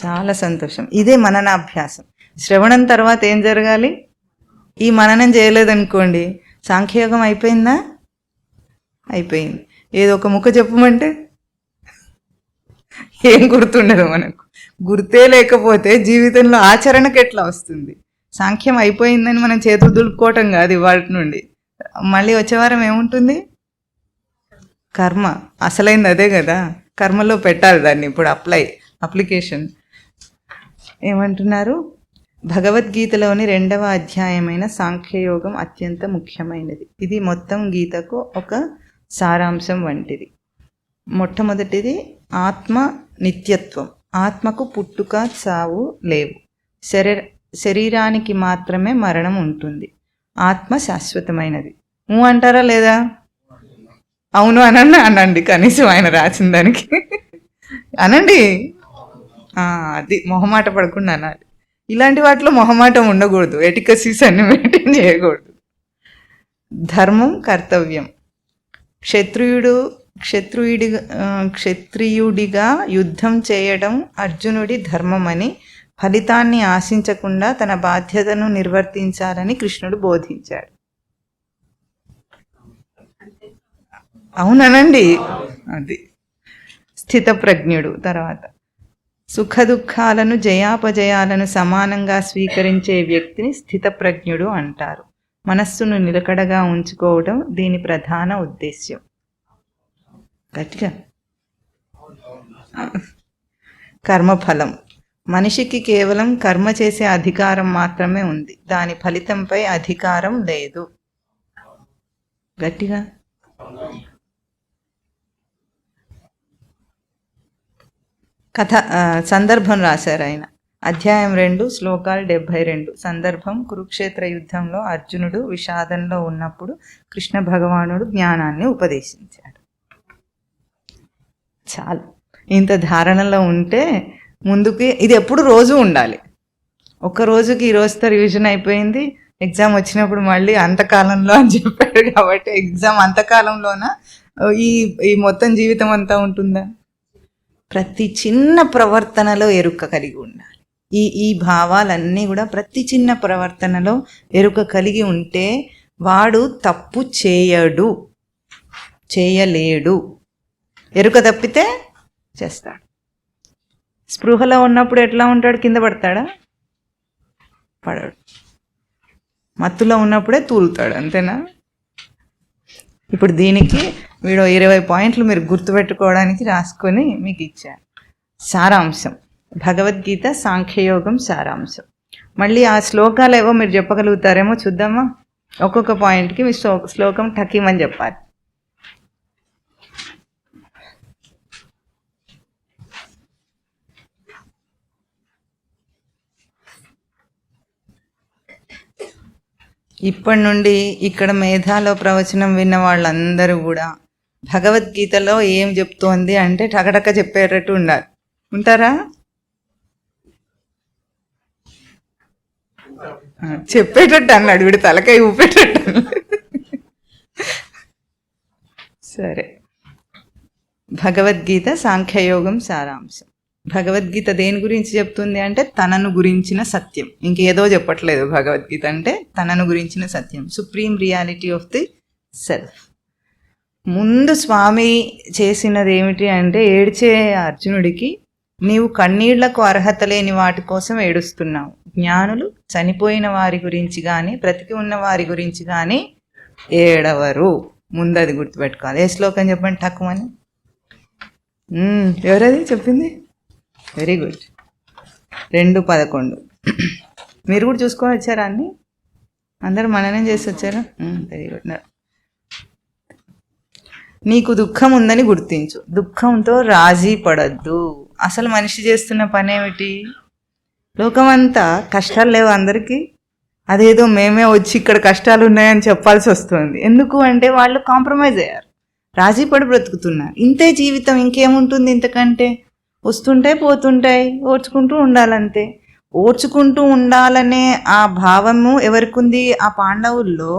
చాలా సంతోషం. ఇదే మననాభ్యాసం. శ్రవణం తర్వాత ఏం జరగాలి? ఈ మననం చేయలేదనుకోండి, సాంఖ్యయోగం అయిపోయిందా? అయిపోయింది. ఏదో ఒక ముక్క చెప్పమంటే ఏం గుర్తుండదు మనకు. గుర్తే లేకపోతే జీవితంలో ఆచరణకు ఎట్లా వస్తుంది? సాంఖ్యం అయిపోయిందని మనం చేతులు దులుపుకోవటం కాదు ఇవాళ నుండి. మళ్ళీ వచ్చే వారం ఏముంటుంది? కర్మ. అసలైంది అదే కదా, కర్మలో పెట్టాలి దాన్ని. ఇప్పుడు అప్లికేషన్ ఏమంటున్నారు? భగవద్గీతలోని 2వ అధ్యాయమైన సాంఖ్యయోగం అత్యంత ముఖ్యమైనది. ఇది మొత్తం గీతకు ఒక సారాంశం వంటిది. మొట్టమొదటిది ఆత్మ నిత్యత్వం. ఆత్మకు పుట్టుక చావు లేవు. శరీరానికి మాత్రమే మరణం ఉంటుంది. ఆత్మ శాశ్వతమైనది. అంటారా లేదా? అవును అనండి కనీసం ఆయన రాసిన దానికి అనండి. అది మొహమాట పడకుండా అనాలి. ఇలాంటి వాటిలో మొహమాటం ఉండకూడదు, ఎటికసీస్ అన్ని మెయింటైన్ చేయకూడదు. ధర్మం, కర్తవ్యం. క్షత్రియుడిగా యుద్ధం చేయడం అర్జునుడి ధర్మమని, ఫలితాన్ని ఆశించకుండా తన బాధ్యతను నిర్వర్తించాలని కృష్ణుడు బోధించాడు. అవుననండి. అది స్థితప్రజ్ఞుడు. తర్వాత సుఖ దుఃఖాలను, జయాపజయాలను సమానంగా స్వీకరించే వ్యక్తిని స్థితప్రజ్ఞుడు అంటారు. మనస్సును నిలకడగా ఉంచుకోవడం దీని ప్రధాన ఉద్దేశ్యం. గట్టిగా. కర్మఫలం. మనిషికి కేవలం కర్మ చేసే అధికారం మాత్రమే ఉంది, దాని ఫలితంపై అధికారం లేదు. గట్టిగా. సందర్భం రాశారు ఆయన. అధ్యాయం 2 శ్లోకాలు 72. సందర్భం: కురుక్షేత్ర యుద్ధంలో అర్జునుడు విషాదంలో ఉన్నప్పుడు కృష్ణ భగవానుడు జ్ఞానాన్ని ఉపదేశించాడు. చాలు, ఇంత ధారణలో ఉంటే ముందుకి. ఇది ఎప్పుడు రోజు ఉండాలి. ఒక్క రోజుకి ఈ రోజుతో రివిజన్ అయిపోయింది, ఎగ్జామ్ వచ్చినప్పుడు మళ్ళీ అంతకాలంలో అని చెప్పాడు కాబట్టి ఎగ్జామ్ అంతకాలంలోన ఈ మొత్తం జీవితం అంతా ఉంటుందా? ప్రతి చిన్న ప్రవర్తనలో ఎరుక కలిగి ఉండాలి. ఈ భావాలన్నీ కూడా ప్రతి చిన్న ప్రవర్తనలో ఎరుక కలిగి ఉంటే వాడు తప్పు చేయలేడు. ఎరుక తప్పితే చేస్తాడు. స్పృహలో ఉన్నప్పుడు ఎట్లా ఉంటాడు? కింద పడతాడా? పడడు. మత్తులో ఉన్నప్పుడే తూలుతాడు, అంతేనా? ఇప్పుడు దీనికి వీడు 20 పాయింట్లు మీరు గుర్తుపెట్టుకోవడానికి రాసుకొని మీకు ఇచ్చాను. సారాంశం: భగవద్గీత సాంఖ్యయోగం సారాంశం. మళ్ళీ ఆ శ్లోకాలు ఏవో మీరు చెప్పగలుగుతారేమో చూద్దామా? ఒక్కొక్క పాయింట్కి మీ శ్లోకం టకీమని చెప్పాలి. ఇప్పటి నుండి ఇక్కడ మేధాలో ప్రవచనం విన్న వాళ్ళందరూ కూడా భగవద్గీతలో ఏం చెప్తోంది అంటే టకటక చెప్పేటట్టు ఉంటారా? చెప్పేటట్టు అన్నాడు వీడు, తలకాయ ఊపేటట్టు. సరే, భగవద్గీత సాంఖ్యయోగం సారాంశం. భగవద్గీత దేని గురించి చెప్తుంది అంటే తనను గురించిన సత్యం, ఇంకేదో చెప్పట్లేదు. భగవద్గీత అంటే తనను గురించిన సత్యం, supreme reality of the self. ముందు స్వామి చేసినది ఏమిటి అంటే, ఏడ్చే అర్జునుడికి నీవు కన్నీళ్లకు అర్హత లేని వాటి కోసం ఏడుస్తున్నావు. జ్ఞానులు చనిపోయిన వారి గురించి కానీ బ్రతికి ఉన్న వారి గురించి కానీ ఏడవరు. ముందు అది గుర్తుపెట్టుకోవాలి. ఏ శ్లోకం చెప్పండి టక్కుమని. ఎవరది చెప్పింది? Very good. 2:11. మీరు కూడా చూసుకొని వచ్చారా? అన్ని అందరూ మననం చేసి వచ్చారా? Very good. నీకు దుఃఖం ఉందని గుర్తించు, దుఃఖంతో రాజీ పడద్దు. అసలు మనిషి చేస్తున్న పని ఏమిటి? లోకమంతా కష్టాలు లేవు అందరికీ, అదేదో మేమే వచ్చి ఇక్కడ కష్టాలు ఉన్నాయని చెప్పాల్సి వస్తుంది. ఎందుకు అంటే వాళ్ళు కాంప్రమైజ్ అయ్యారు, రాజీ పడి బ్రతుకుతున్నారు. ఇంతే జీవితం, ఇంకేముంటుంది ఇంతకంటే? వస్తుంటాయి పోతుంటాయి, ఓర్చుకుంటూ ఉండాలంతే. ఓర్చుకుంటూ ఉండాలనే ఆ భావము ఎవరికి ఉంది? ఆ పాండవుల్లో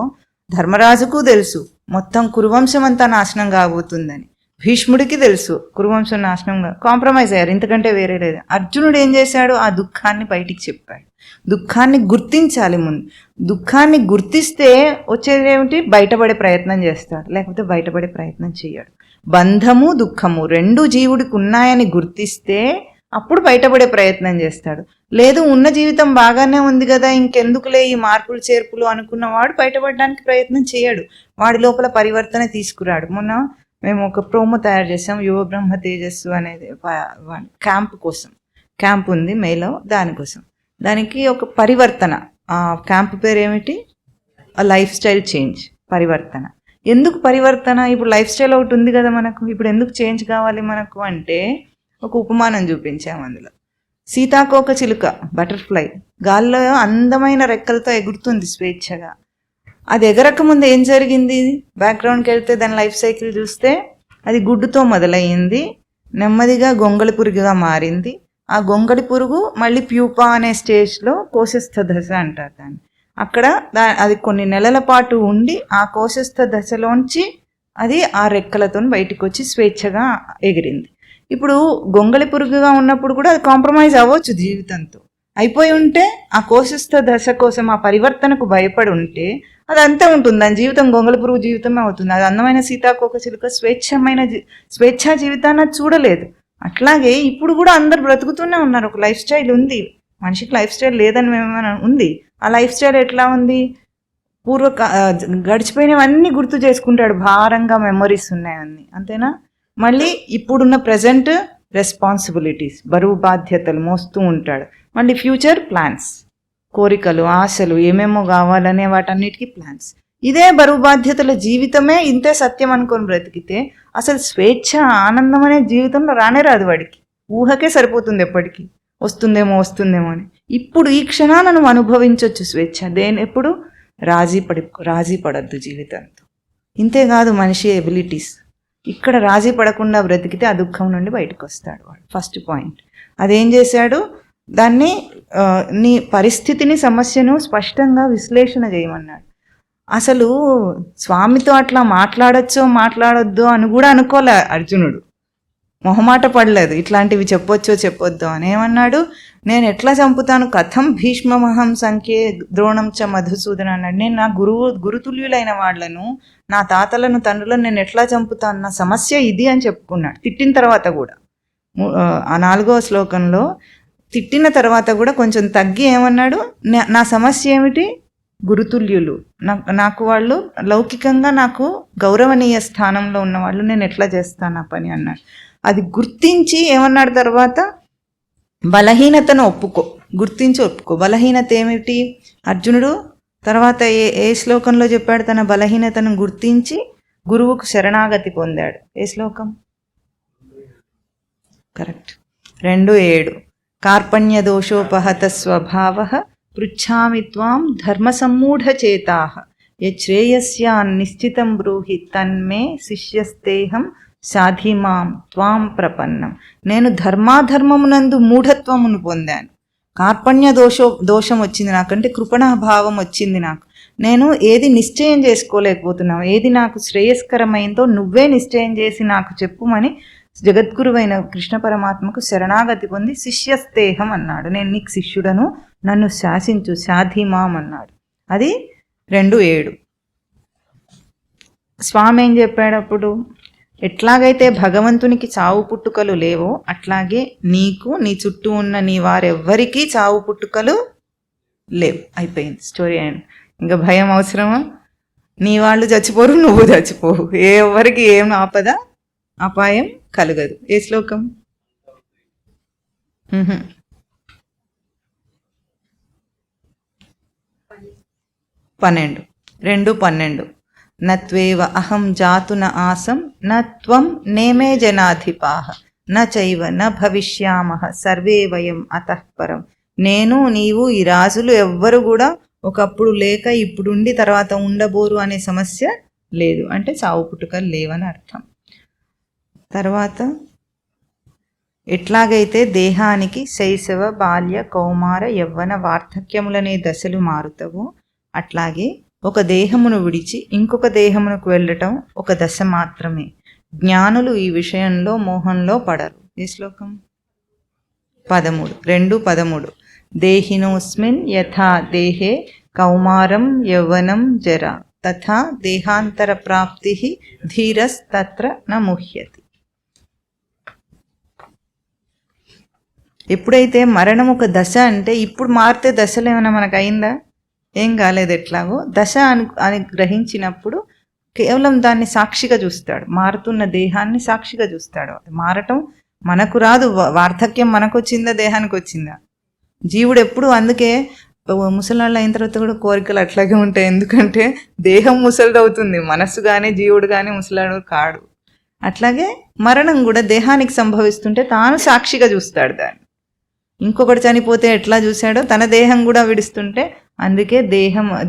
ధర్మరాజుకు తెలుసు మొత్తం కురువంశం అంతా నాశనం కాబోతుందని. భీష్ముడికి తెలుసు కురువంశం నాశనంగా, కాంప్రమైజ్ అయ్యారు, ఇంతకంటే వేరే లేదు. అర్జునుడు ఏం చేశాడు? ఆ దుఃఖాన్ని బయటికి చెప్పాడు. దుఃఖాన్ని గుర్తించాలి ముందు. దుఃఖాన్ని గుర్తిస్తే వచ్చేది ఏమిటి? బయటపడే ప్రయత్నం చేస్తాడు, లేకపోతే బయటపడే ప్రయత్నం చేయడు. బంధము దుఃఖము రెండు జీవుడికి ఉన్నాయని గుర్తిస్తే అప్పుడు బయటపడే ప్రయత్నం చేస్తాడు. లేదు, ఉన్న జీవితం బాగానే ఉంది కదా, ఇంకెందుకులే ఈ మార్పులు చేర్పులు అనుకున్నవాడు బయటపడడానికి ప్రయత్నం చేయడు, వాడి లోపల పరివర్తన తీసుకురాడు. మొన్న మేము ఒక ప్రోమో తయారు చేసాం, యువ బ్రహ్మ తేజస్సు అనేది క్యాంప్ కోసం. క్యాంప్ ఉంది మేలో, దానికోసం. దానికి ఒక పరివర్తన, ఆ క్యాంప్ పేరు ఏమిటి? లైఫ్ స్టైల్ చేంజ్, పరివర్తన. ఎందుకు పరివర్తన? ఇప్పుడు లైఫ్ స్టైల్ ఒకటి ఉంది కదా మనకు, ఇప్పుడు ఎందుకు చేంజ్ కావాలి మనకు అంటే ఒక ఉపమానం చూపించాము అందులో. సీతాకోక చిలుక, బటర్ఫ్లై, గాల్లో అందమైన రెక్కలతో ఎగురుతుంది స్వేచ్ఛగా. అది ఎగరక ముందు ఏం జరిగింది? బ్యాక్గ్రౌండ్కి వెళ్తే దాని లైఫ్ సైకిల్ చూస్తే అది గుడ్డుతో మొదలయ్యింది, నెమ్మదిగా గొంగళి పురుగుగా మారింది, ఆ గొంగళి పురుగు మళ్ళీ ప్యూపా అనే స్టేజ్లో కోశస్థ దశ అంటారు దాన్ని. అక్కడ అది కొన్ని నెలల పాటు ఉండి ఆ కోశస్థ దశలోంచి అది ఆ రెక్కలతో బయటికి వచ్చి స్వేచ్ఛగా ఎగిరింది. ఇప్పుడు గొంగళి పురుగుగా ఉన్నప్పుడు కూడా అది కాంప్రమైజ్ అవ్వచ్చు జీవితంతో. అయిపోయి ఉంటే ఆ కోశస్థ దశ కోసం ఆ పరివర్తనకు భయపడి ఉంటే అది అంతే ఉంటుంది, దాని జీవితం గొంగళి పురుగు జీవితమే అవుతుంది. అది అందమైన సీతాకోకచిలుక స్వేచ్ఛా జీవితాన్ని చూడలేదు. అట్లాగే ఇప్పుడు కూడా అందరు బ్రతుకుతూనే ఉన్నారు. ఒక లైఫ్ స్టైల్ ఉంది, మనిషికి లైఫ్ స్టైల్ లేదని మేమేమైనా ఉంది. ఆ లైఫ్ స్టైల్ ఎట్లా ఉంది? గడిచిపోయినవన్నీ గుర్తు చేసుకుంటాడు, భారంగా మెమొరీస్ ఉన్నాయన్నీ, అంతేనా? మళ్ళీ ఇప్పుడున్న ప్రజెంట్ రెస్పాన్సిబిలిటీస్, బరువు బాధ్యతలు మోస్తూ ఉంటాడు. మళ్ళీ ఫ్యూచర్ ప్లాన్స్, కోరికలు, ఆశలు, ఏమేమో కావాలనే వాటన్నిటికీ ప్లాన్స్. ఇదే బరువు బాధ్యతల జీవితమే ఇంతే సత్యం అనుకొని బ్రతికితే అసలు స్వేచ్ఛ, ఆనందం అనే జీవితంలో రానే రాదు వాడికి. ఊహకే సరిపోతుంది, ఎప్పటికీ వస్తుందేమో అని. ఇప్పుడు ఈ క్షణాన నువ్వు అనుభవించవచ్చు స్వేచ్ఛ. ఎప్పుడు రాజీ పడద్దు జీవితంతో. ఇంతేకాదు మనిషి ఎబిలిటీస్. ఇక్కడ రాజీ పడకుండా బ్రతికితే ఆ దుఃఖం నుండి బయటకు వస్తాడు వాడు. ఫస్ట్ పాయింట్ అదేం చేశాడు, దాన్ని నీ పరిస్థితిని, సమస్యను స్పష్టంగా విశ్లేషణ చేయమన్నాడు. అసలు స్వామితో అట్లా మాట్లాడొద్దో అని కూడా అనుకోలే అర్జునుడు. మొహమాట పడలేదు, ఇట్లాంటివి చెప్పొచ్చో చెప్పొద్దో అని. ఏమన్నాడు, నేను ఎట్లా చంపుతాను, కథం భీష్మమహం సంఖ్యే ద్రోణం చ మధుసూదన అన్నాడు. నేను నా గురుతుల్యులైన వాళ్లను, నా తాతలను, తండ్రులను నేను ఎట్లా చంపుతాను, నా సమస్య ఇది అని చెప్పుకున్నాడు. తిట్టిన తర్వాత కూడా ఆ 4వ శ్లోకంలో తిట్టిన తర్వాత కూడా కొంచెం తగ్గి ఏమన్నాడు, నా సమస్య ఏమిటి, గురుతుల్యులు, నాకు వాళ్ళు లౌకికంగా నాకు గౌరవనీయ స్థానంలో ఉన్న వాళ్ళు, నేను ఎట్లా చేస్తాను ఆ పని అన్నాడు. అది గుర్తించి ఏమన్నాడు తర్వాత, బలహీనతను గుర్తించి ఒప్పుకో. బలహీనత ఏమిటి అర్జునుడు తర్వాత ఏ శ్లోకంలో చెప్పాడు, తన బలహీనతను గుర్తించి గురువుకు శరణాగతి పొందాడు. ఏ శ్లోకం? కరెక్ట్, 2:7. కార్పణ్య దోషోపహత స్వభావ పృచ్ఛామి త్వాం ధర్మ సమ్మూఢచేతాః యశ్రేయస్యాన్ నిశ్చితం బ్రూహి తన్మే శిష్యస్తేహం సాధిమాం త్వాం ప్రపన్నం. నేను ధర్మాధర్మమునందు మూఢత్వమును పొందాను. కార్పణ్య దోషం వచ్చింది నాకంటే, కృపణాభావం వచ్చింది నాకు. నేను ఏది నిశ్చయం చేసుకోలేకపోతున్నావు, ఏది నాకు శ్రేయస్కరమైందో నువ్వే నిశ్చయం చేసి నాకు చెప్పుమని జగద్గురువైన కృష్ణ పరమాత్మకు శరణాగతి పొంది శిష్యస్తేహం అన్నాడు. నేను నీకు శిష్యుడను, నన్ను శాసించు, సాధిమాం అన్నాడు. అది 2:7. స్వామి ఏం చెప్పాడు అప్పుడు, ఎట్లాగైతే భగవంతునికి చావు పుట్టుకలు లేవో అట్లాగే నీకు, నీ చుట్టూ ఉన్న నీ వారెవ్వరికీ చావు పుట్టుకలు లేవు. అయిపోయింది స్టోరీ. అండ్ ఇంకా భయం అవసరమా? నీ వాళ్ళు చచ్చిపోరు, నువ్వు చచ్చిపోవు, ఎవరికి ఏం ఆపద అపాయం కలగదు. ఏ శ్లోకం? 2:12. నత్వేవ అహం జాతున ఆసం నత్వం నేమే జనాధిపాః నచైవ న భవిష్యామః సర్వే వయం అతఃపరం. నేను, నీవు, ఈ రాజులు ఎవ్వరు కూడా ఒకప్పుడు లేక ఇప్పుడుండి తర్వాత ఉండబోరు అనే సమస్య లేదు. అంటే చావు పుట్టుకలు లేవని అర్థం. తర్వాత ఎట్లాగైతే దేహానికి శైశవ, బాల్య, కౌమార, యవ్వన, వార్ధక్యములనే దశలు మారుతావో అట్లాగే ఒక దేహమును విడిచి ఇంకొక దేహమునకు వెళ్ళటం ఒక దశ మాత్రమే. జ్ఞానులు ఈ విషయంలో మోహంలో పడరు. ఈ శ్లోకం 2:13. దేహినోస్మిన్ యథా దేహే కౌమారం యవ్వనం జరా తథా దేహాంతర ప్రాప్తి ధీరస్తత్ర న ముహ్యతి. ఎప్పుడైతే మరణం ఒక దశ అంటే, ఇప్పుడు మారితే దశలు ఏమైనా మనకు అయిందా? ఏం కాలేదు. ఎట్లాగో దశ అని గ్రహించినప్పుడు కేవలం దాన్ని సాక్షిగా చూస్తాడు, మారుతున్న దేహాన్ని సాక్షిగా చూస్తాడు. మారటం మనకు రాదు, వార్ధక్యం మనకు వచ్చిందా, దేహానికి వచ్చిందా? జీవుడు ఎప్పుడు, అందుకే ముసలాళ్ళు అయిన తర్వాత కూడా కోరికలు అట్లాగే ఉంటాయి. ఎందుకంటే దేహం ముసలిదవుతుంది, మనస్సు కానీ జీవుడు కానీ ముసలాడు కాడు. అట్లాగే మరణం కూడా దేహానికి సంభవిస్తుంటే తాను సాక్షిగా చూస్తాడు దాన్ని. ఇంకొకటి చనిపోతే ఎట్లా చూశాడో తన దేహం కూడా విడుస్తుంటే, అందుకే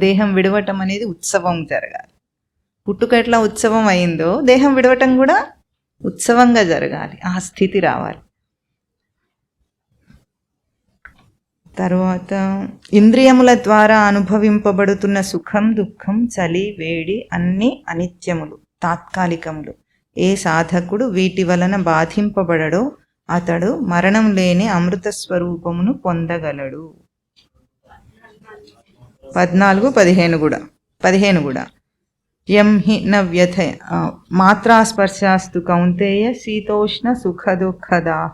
దేహం విడవటం అనేది ఉత్సవం జరగాలి. పుట్టుక ఎట్లా ఉత్సవం అయిందో దేహం విడవటం కూడా ఉత్సవంగా జరగాలి. ఆ స్థితి రావాలి. తర్వాత ఇంద్రియముల ద్వారా అనుభవింపబడుతున్న సుఖం దుఃఖం చలి వేడి అన్నీ అనిత్యములు, తాత్కాలికములు. ఏ సాధకుడు వీటి వలన బాధింపబడడో అతడు మరణం లేని అమృత స్వరూపమును పొందగలడు. 14-15 కూడా యం హి న వ్యథ మాత్రాస్పర్శాస్తు కౌంతేయ శీతోష్ణ సుఖ దుఃఖదాః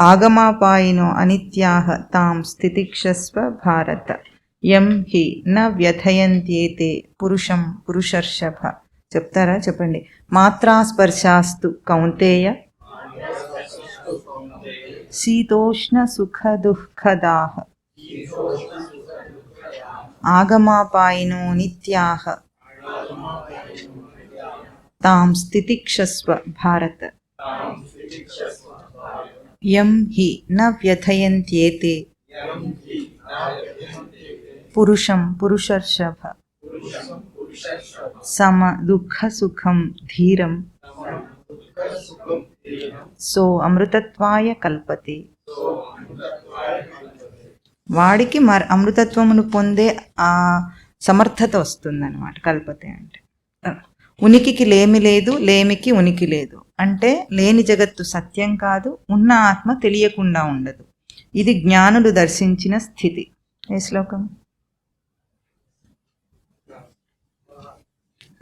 ఆగమాపాయినో అనిత్యాః తాం స్థితిక్షస్వ భారత. యం హి న వ్యథయంత్యేతే పురుషం పురుషర్షభ. చెప్తారా? చెప్పండి. మాత్రాస్పర్శాస్తు కౌంతేయ శీతోష్ణ సుఖ దుఃఖదాః ఆగమాపాయినో నిత్యాః తాం స్థితిక్షస్వ భారత. యం హి న వ్యథయంత్యేతే పురుషం పురుషర్షభ సమ దుఃఖ సుఖం ధీరం సో అమృతత్వాయ కల్పతే. వాడికి అమృతత్వమును పొందే ఆ సమర్థత వస్తుందన్నమాట. కల్పతే అంటే ఉనికికి లేమి లేదు, లేమికి ఉనికి లేదు. అంటే లేని జగత్తు సత్యం కాదు, ఉన్న ఆత్మ తెలియకుండా ఉండదు. ఇది జ్ఞానులు దర్శించిన స్థితి. ఏ శ్లోకం?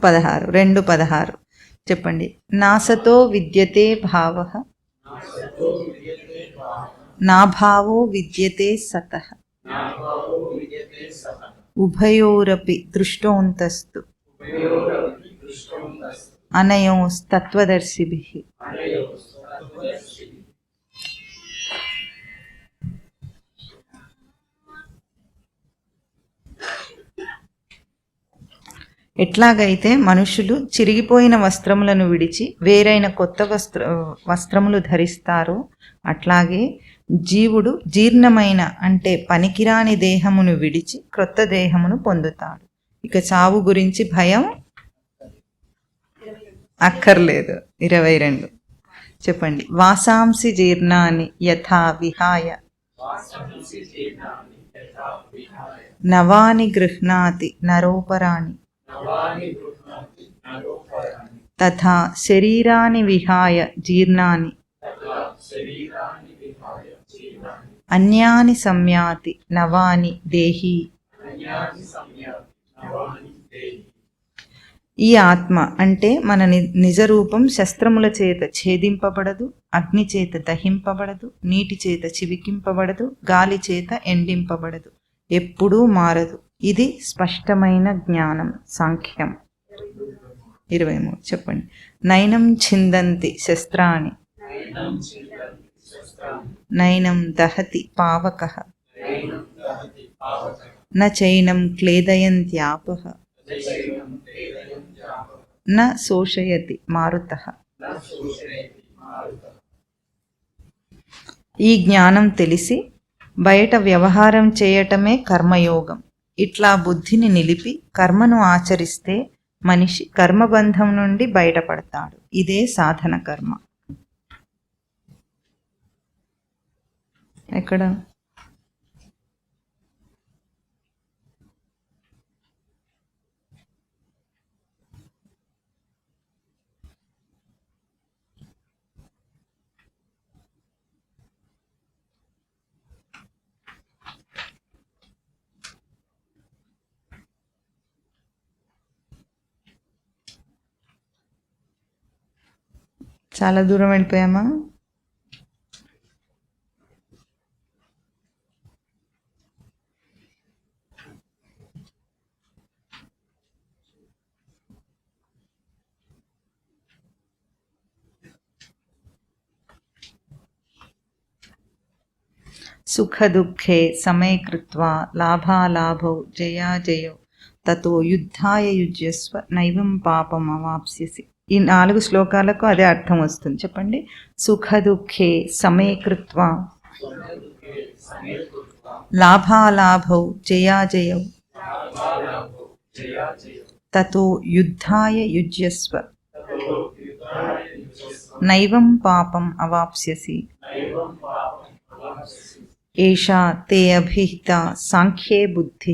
2:16 చెప్పండి. నాసతో విద్యతే భావః నాభావో విద్యతే సతః ఉభయోరపి దృష్టోంతస్తు అనయోస్తత్వదర్శిభిః. ఎట్లాగైతే మనుషులు చిరిగిపోయిన వస్త్రములను విడిచి వేరైన కొత్త వస్త్రములు ధరిస్తారో అట్లాగే జీవుడు జీర్ణమైన అంటే పనికిరాని దేహమును విడిచి క్రొత్త దేహమును పొందుతాడు. ఇక చావు గురించి భయం అక్కర్లేదు. 22 చెప్పండి. వాసాంసి జీర్ణాని యథా విహాయ నవాని గృహ్ణాతి నరోపరాణి తథా శరీరాని విహాయ జీర్ణాని అన్యాని సంయాతి నవాని దేహి. ఈ ఆత్మ అంటే మన నిజరూపం శస్త్రముల చేత ఛేదింపబడదు, అగ్ని చేత దహింపబడదు, నీటి చేత చివికింపబడదు, గాలి చేత ఎండింపబడదు, ఎప్పుడూ మారదు. ఇది స్పష్టమైన జ్ఞానం, సాంఖ్యం. 23 చెప్పండి. నైనం ఛిందంతి శస్త్రాణి నైనం దహతి పావకః న చైనం క్లేదయంత్యాపః న శోషయతి మారుతః. ఈ జ్ఞానం తెలిసి బయట వ్యవహారం చేయటమే కర్మయోగం. ఇట్లా బుద్ధిని నిలిపి కర్మను ఆచరిస్తే మనిషి కర్మబంధం నుండి బయటపడతాడు. ఇదే సాధన కర్మ. ఎక్కడ? చాలా దూరం వెళ్ళిపోయామా? సుఖ దుఃఖే సమే కృత్వా లాభాలాభౌ జయాజయౌ తతో యుద్ధాయ యుజ్యస్వ నైవం పాపం అవాప్స్యసి. ఈ 4 శ్లోకాలకు అదే అర్థం వస్తుంది. చెప్పండి. సుఖ దుఃఖే సమే కృత్వా లాభాలాభౌ జయాజయౌ తతో యుద్ధాయ యుజ్యస్వ నైవం పాపం అవాప్స్యసి. ఏషా తే అభిహిత సాంఖ్యే బుద్ధి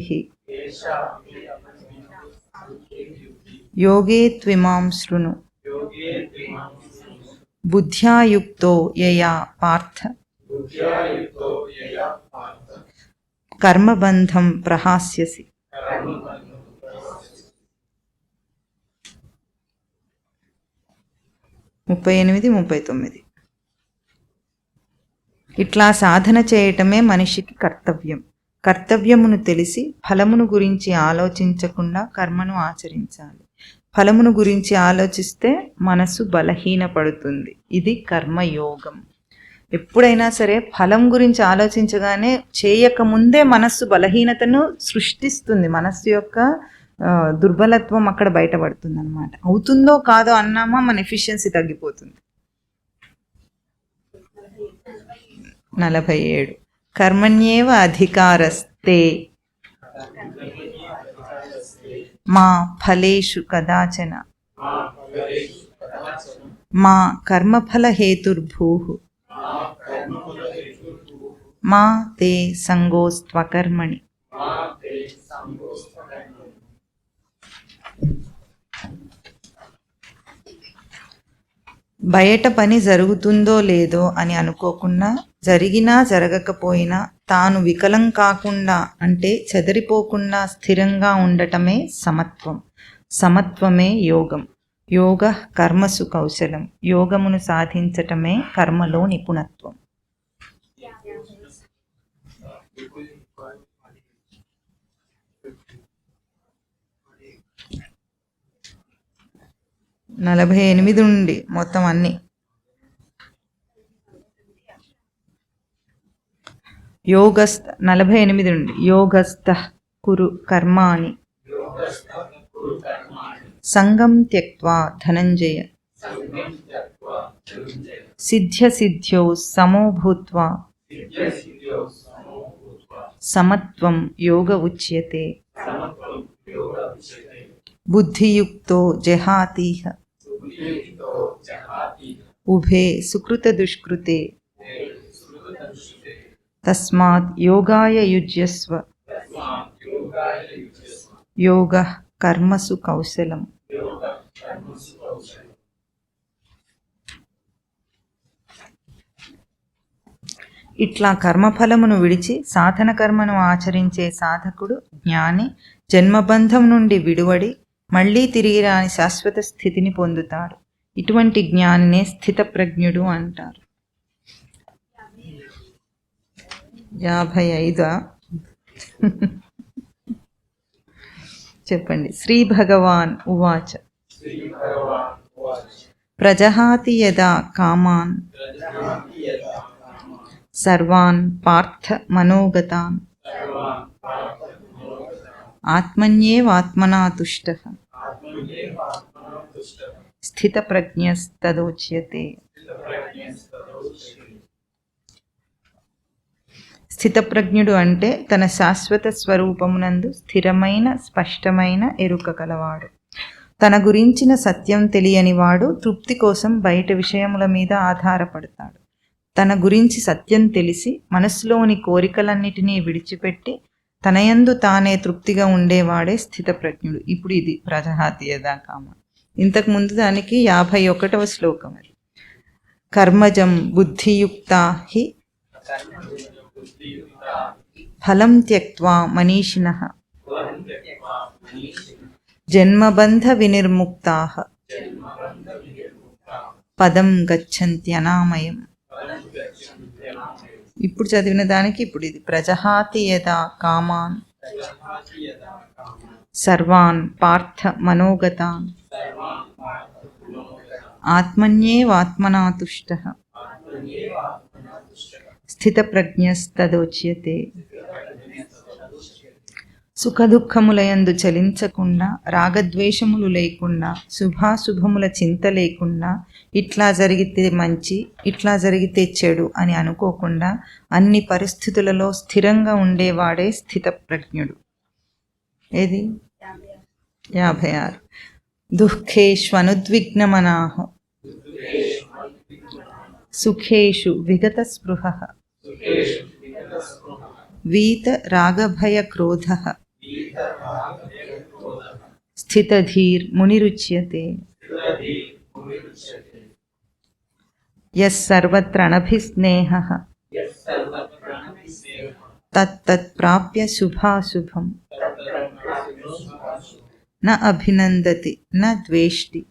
యోగే త్విమాం శృణు బుద్ధ్యా యుక్తో యయా పార్థ కర్మబంధం ప్రహాస్యసి. 38, 39. ఇట్లా సాధన చేయటమే మనిషికి కర్తవ్యం. కర్తవ్యమును తెలిసి ఫలమును గురించి ఆలోచించకుండా కర్మను ఆచరించాలి. ఫలమును గురించి ఆలోచిస్తే మనసు బలహీనపడుతుంది. ఇది కర్మయోగం. ఎప్పుడైనా సరే ఫలం గురించి ఆలోచించగానే చేయకముందే మనస్సు బలహీనతను సృష్టిస్తుంది. మనస్సు యొక్క దుర్బలత్వం అక్కడ బయటపడుతుంది అన్నమాట. అవుతుందో కాదో అన్నామా మన ఎఫిషియన్సీ తగ్గిపోతుంది. 47. కర్మణ్యేవ అధికారస్తే మా ఫలేషు కదాచన మా కర్మఫల హేతుర్భూః మా తే సంగోస్త్వకర్మణి. బయట పని జరుగుతుందో లేదో అని అనుకోకుండా, జరిగినా జరగకపోయినా తాను వికలం కాకుండా అంటే చెదరిపోకుండా స్థిరంగా ఉండటమే సమత్వం. సమత్వమే యోగం. యోగ కర్మసు కౌశలం. యోగమును సాధించటమే కర్మలో నిపుణత్వం. నలభై 48 నుండి మొత్తం అన్ని. యోగస్థ 48 నుండి యోగస్థ కురు కర్మాణి సంగం త్యక్త్వా ధనంజయ సిద్ధ్య సిద్ధ్యౌ సమో భూత్వా సమత్వం యోగ ఉచ్యతే. బుద్ధియుక్తో జహాతీహ ఉభే సుకృత దుష్కృతే తస్మాత్ యోగాయ యుజ్యస్వ యోగః కర్మసు కౌశలం. ఇట్లా కర్మఫలమును విడిచి సాధన కర్మను ఆచరించే సాధకుడు జ్ఞాని జన్మబంధం నుండి విడువడి మళ్ళీ తిరిగి రాని శాశ్వత స్థితిని పొందుతాడు. ఇటువంటి జ్ఞానినే స్థితప్రజ్ఞుడు అంటారు. 55. చెప్పండి. శ్రీ భగవాన్ ఉవాచ ప్రజహాతి యదా కామాన్ సర్వాన్ పార్థ మనోగతాన్ ఆత్మన్యేవాత్మనా తుష్టః స్థితప్రజ్ఞస్తదోచ్యతే. స్థితప్రజ్ఞుడు అంటే తన శాశ్వత స్వరూపమునందు స్థిరమైన స్పష్టమైన ఎరుక కలవాడు. తన గురించిన సత్యం తెలియనివాడు తృప్తి కోసం బయట విషయముల మీద ఆధారపడతాడు. తన గురించి సత్యం తెలిసి మనసులోని కోరికలన్నిటినీ విడిచిపెట్టి తనయందు తానే తృప్తిగా ఉండేవాడే స్థితప్రజ్ఞుడు. ఇప్పుడు ఇది ప్రజహాతి యదా కామ. ఇంతకు ముందు దానికి 51వ శ్లోకం. అది కర్మజం బుద్ధియుక్తా హి ఫలం త్యక్త్వా మనీషిణః జన్మబంధ వినిర్ముక్తాః పదం గచ్చంత్యనామయం. ఇప్పుడు చదివిన దానికి ఇప్పుడు ఇది ప్రజహాతి యదా కామాన్ సర్వాన్ పార్థ మనోగతాన్ ఆత్మన్యేవాత్మనా తుష్టః స్థితప్రజ్ఞస్తదోచ్యతే. సుఖదుఖములయందు చలించకుండా, రాగద్వేషములు లేకుండా, శుభాశుభముల చింత లేకుండా, ఇట్లా జరిగితే మంచి ఇట్లా జరిగితే చెడు అని అనుకోకుండా అన్ని పరిస్థితులలో స్థిరంగా ఉండేవాడే స్థితప్రజ్ఞుడు. ఏది 56. దుఃఖేష్వనుద్విగ్నమనాః సుఖేషు విగత స్పృహః వీత రాగభయ క్రోధః స్థితధీర్ మునిరుచ్యతే. యస్సర్వత్ర అనభిస్నేహః తత్తత్ ప్రాప్య శుభాశుభం. న అభినందతి న ద్వేష్టి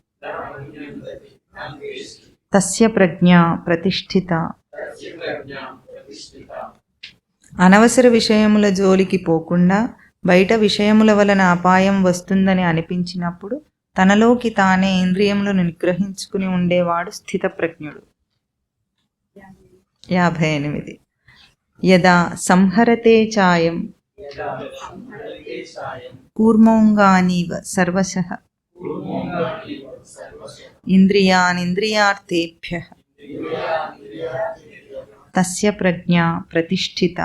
తస్య ప్రజ్ఞా ప్రతిష్ఠిత. అనవసర విషయముల జోలికి పోకుండా బయట విషయముల వలన అపాయం వస్తుందని అనిపించినప్పుడు తనలోకి తానే ఇంద్రియములను నిగ్రహించుకుని ఉండేవాడు స్థితప్రజ్ఞుడు. 58. యదా సంహరతే చాయం కూర్మోంగానీవ సర్వశః ఇంద్రియానింద్రియార్థేభ్యః తస్య ప్రజ్ఞా ప్రతిష్ఠిత.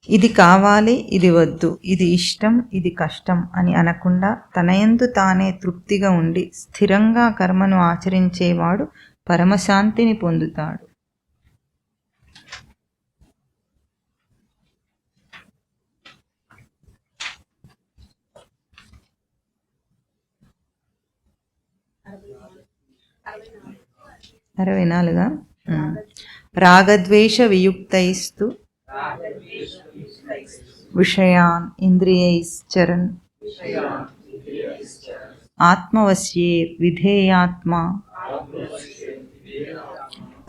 ఇది కావాలి, ఇది వద్దు, ఇది ఇష్టం, ఇది కష్టం అని అనకుండా తనయందు తానే తృప్తిగా ఉండి స్థిరంగా కర్మను ఆచరించేవాడు పరమశాంతిని పొందుతాడు. రాగద్వేష వియుక్తైస్తు విషయాన్ ఇంద్రియైశ్చరన్ ఆత్మవశ్యేర్ విధేయాత్మా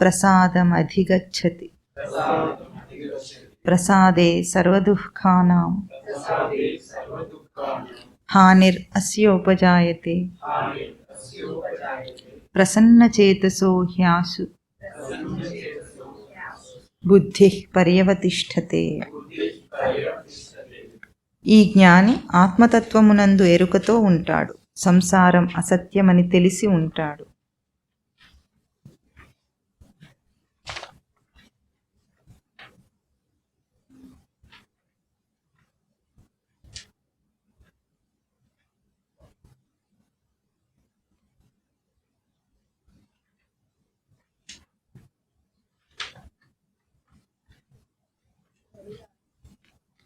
ప్రసాదమధిగచ్చతి. ప్రసాదే సర్వదుఃఖానాం హానిర్ అస్యోపజాయతే. ప్రసన్నచేతసో హ్యాసు బుద్ధిః పర్యవతిష్ఠతే. ఈ జ్ఞాని ఆత్మతత్వమునందు ఎరుకతో ఉంటాడు, సంసారం అసత్యమని తెలిసి ఉంటాడు.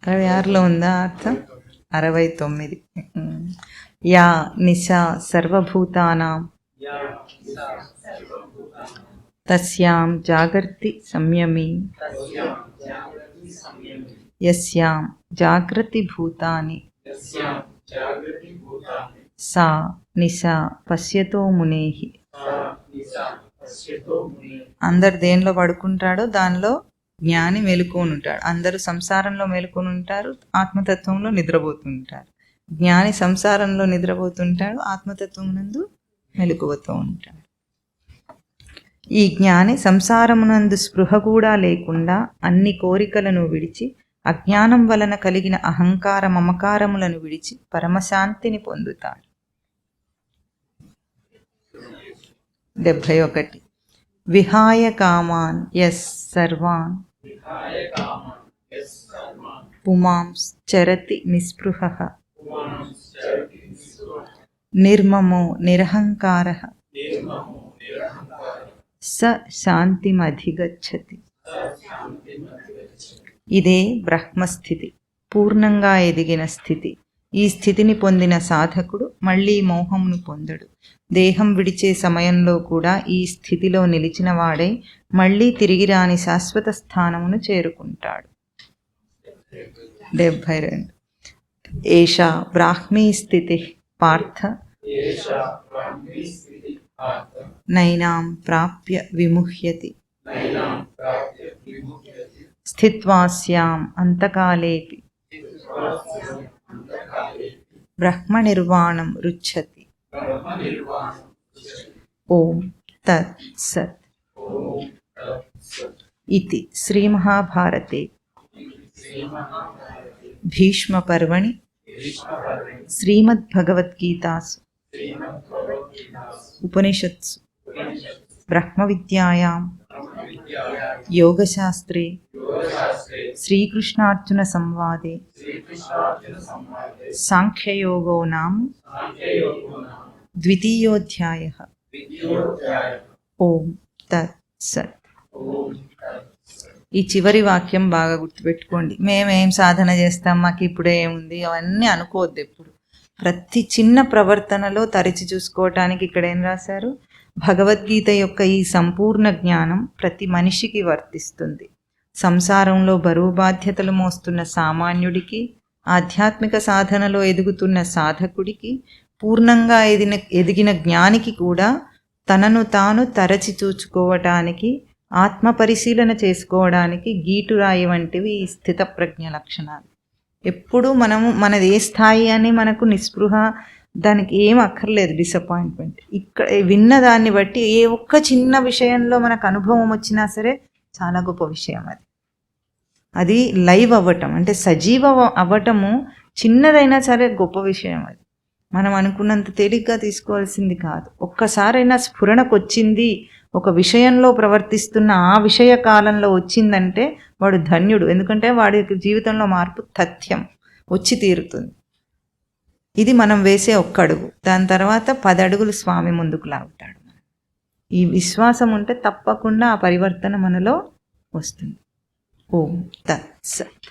అరవై ఆరులో ఉందా అర్థం? 69. యా నిశా సర్వభూతానాం తస్యాం జాగర్తి సంయమీ యస్యాం జాగ్రతి భూతాని సా నిశా పశ్యతో మునేః. అందరు దేనిలో పడుకుంటాడో దానిలో జ్ఞాని మేలుకొని ఉంటాడు. అందరూ సంసారంలో మేలుకొని ఉంటారు, ఆత్మతత్వంలో నిద్రపోతుంటారు. జ్ఞాని సంసారంలో నిద్రపోతుంటాడు, ఆత్మతత్వం నందు మెలకువతో ఉంటాడు. ఈ జ్ఞాని సంసారమునందు స్పృహ కూడా లేకుండా అన్ని కోరికలను విడిచి అజ్ఞానం వలన కలిగిన అహంకార మమకారములను విడిచి పరమశాంతిని పొందుతాడు. 71. విహాయ కామాన్ యస్ సర్వాన్ పుమాంశ్చరతి నిస్పృహః నిర్మమో నిరహంకారః స శాంతిమధిగచ్చతి. ఇదే బ్రహ్మస్థితి, పూర్ణంగా ఎదిగిన స్థితి. ఈ స్థితిని పొందిన సాధకుడు మళ్ళీ మోహమును పొందడు. దేహం విడిచే సమయంలో కూడా ఈ స్థితిలో నిలిచిన వాడై మళ్ళీ తిరిగి రాని శాశ్వత స్థానమును చేరుకుంటాడు. 72. ఏషా బ్రాహ్మీ స్థితి పార్థ నైనాం ప్రాప్య విముహ్యతి. స్థిత్వాస్యాం అంతకాలేపి బ్రహ్మనిర్వాణం రుచ్యతి. ఓం తత్ సత్. ఇతి శ్రీమహాభారతే భీష్మపర్వణి శ్రీమద్భగవద్గీతాసు ఉపనిషత్సు బ్రహ్మవిద్యాయాం యోగశాస్త్రే శ్రీకృష్ణార్జున సంవాదే సాంఖ్యయోగో నామ ద్వితీయోధ్యాయః. ఓం తత్ సత్. ఈ చివరి వాక్యం బాగా గుర్తుపెట్టుకోండి. మేమేం సాధన చేస్తాం, మాకు ఇప్పుడే ఏముంది, అవన్నీ అనుకోవద్దు ఎప్పుడు. ప్రతి చిన్న ప్రవర్తనలో తరిచి చూసుకోవటానికి ఇక్కడ ఏం రాశారు, భగవద్గీత యొక్క ఈ సంపూర్ణ జ్ఞానం ప్రతి మనిషికి వర్తిస్తుంది. సంసారంలో బరువు బాధ్యతలు మోస్తున్న సామాన్యుడికి, ఆధ్యాత్మిక సాధనలో ఎదుగుతున్న సాధకుడికి, పూర్ణంగా ఎదిగిన జ్ఞానికి కూడా తనను తాను తరచి చూచుకోవటానికి, ఆత్మ పరిశీలన చేసుకోవడానికి గీటురాయి వంటివి ఈ స్థితప్రజ్ఞ లక్షణాలు. ఎప్పుడు మనది ఏ స్థాయి అని మనకు నిస్పృహ, దానికి ఏం అక్కర్లేదు, డిసప్పాయింట్మెంట్. ఇక్కడ విన్న దాన్ని బట్టి ఏ ఒక్క చిన్న విషయంలో మనకు అనుభవం వచ్చినా సరే చాలా గొప్ప విషయం. అది లైవ్ అవ్వటం అంటే సజీవ అవ్వటము చిన్నదైనా సరే గొప్ప విషయం. అది మనం అనుకున్నంత తేలిగ్గా తీసుకోవాల్సింది కాదు. ఒక్కసారైనా స్ఫురణకు వచ్చింది, ఒక విషయంలో ప్రవర్తిస్తున్న ఆ విషయ కాలంలో వచ్చిందంటే వాడు ధన్యుడు. ఎందుకంటే వాడి జీవితంలో మార్పు తథ్యం వచ్చి తీరుతుంది. ఇది మనం వేసే ఒక్క అడుగు. దాని తర్వాత 10 అడుగులు స్వామి ముందుకు లాగుతాడు. ఈ విశ్వాసం ఉంటే తప్పకుండా ఆ పరివర్తన మనలో వస్తుంది. ఓం తత్ సత్.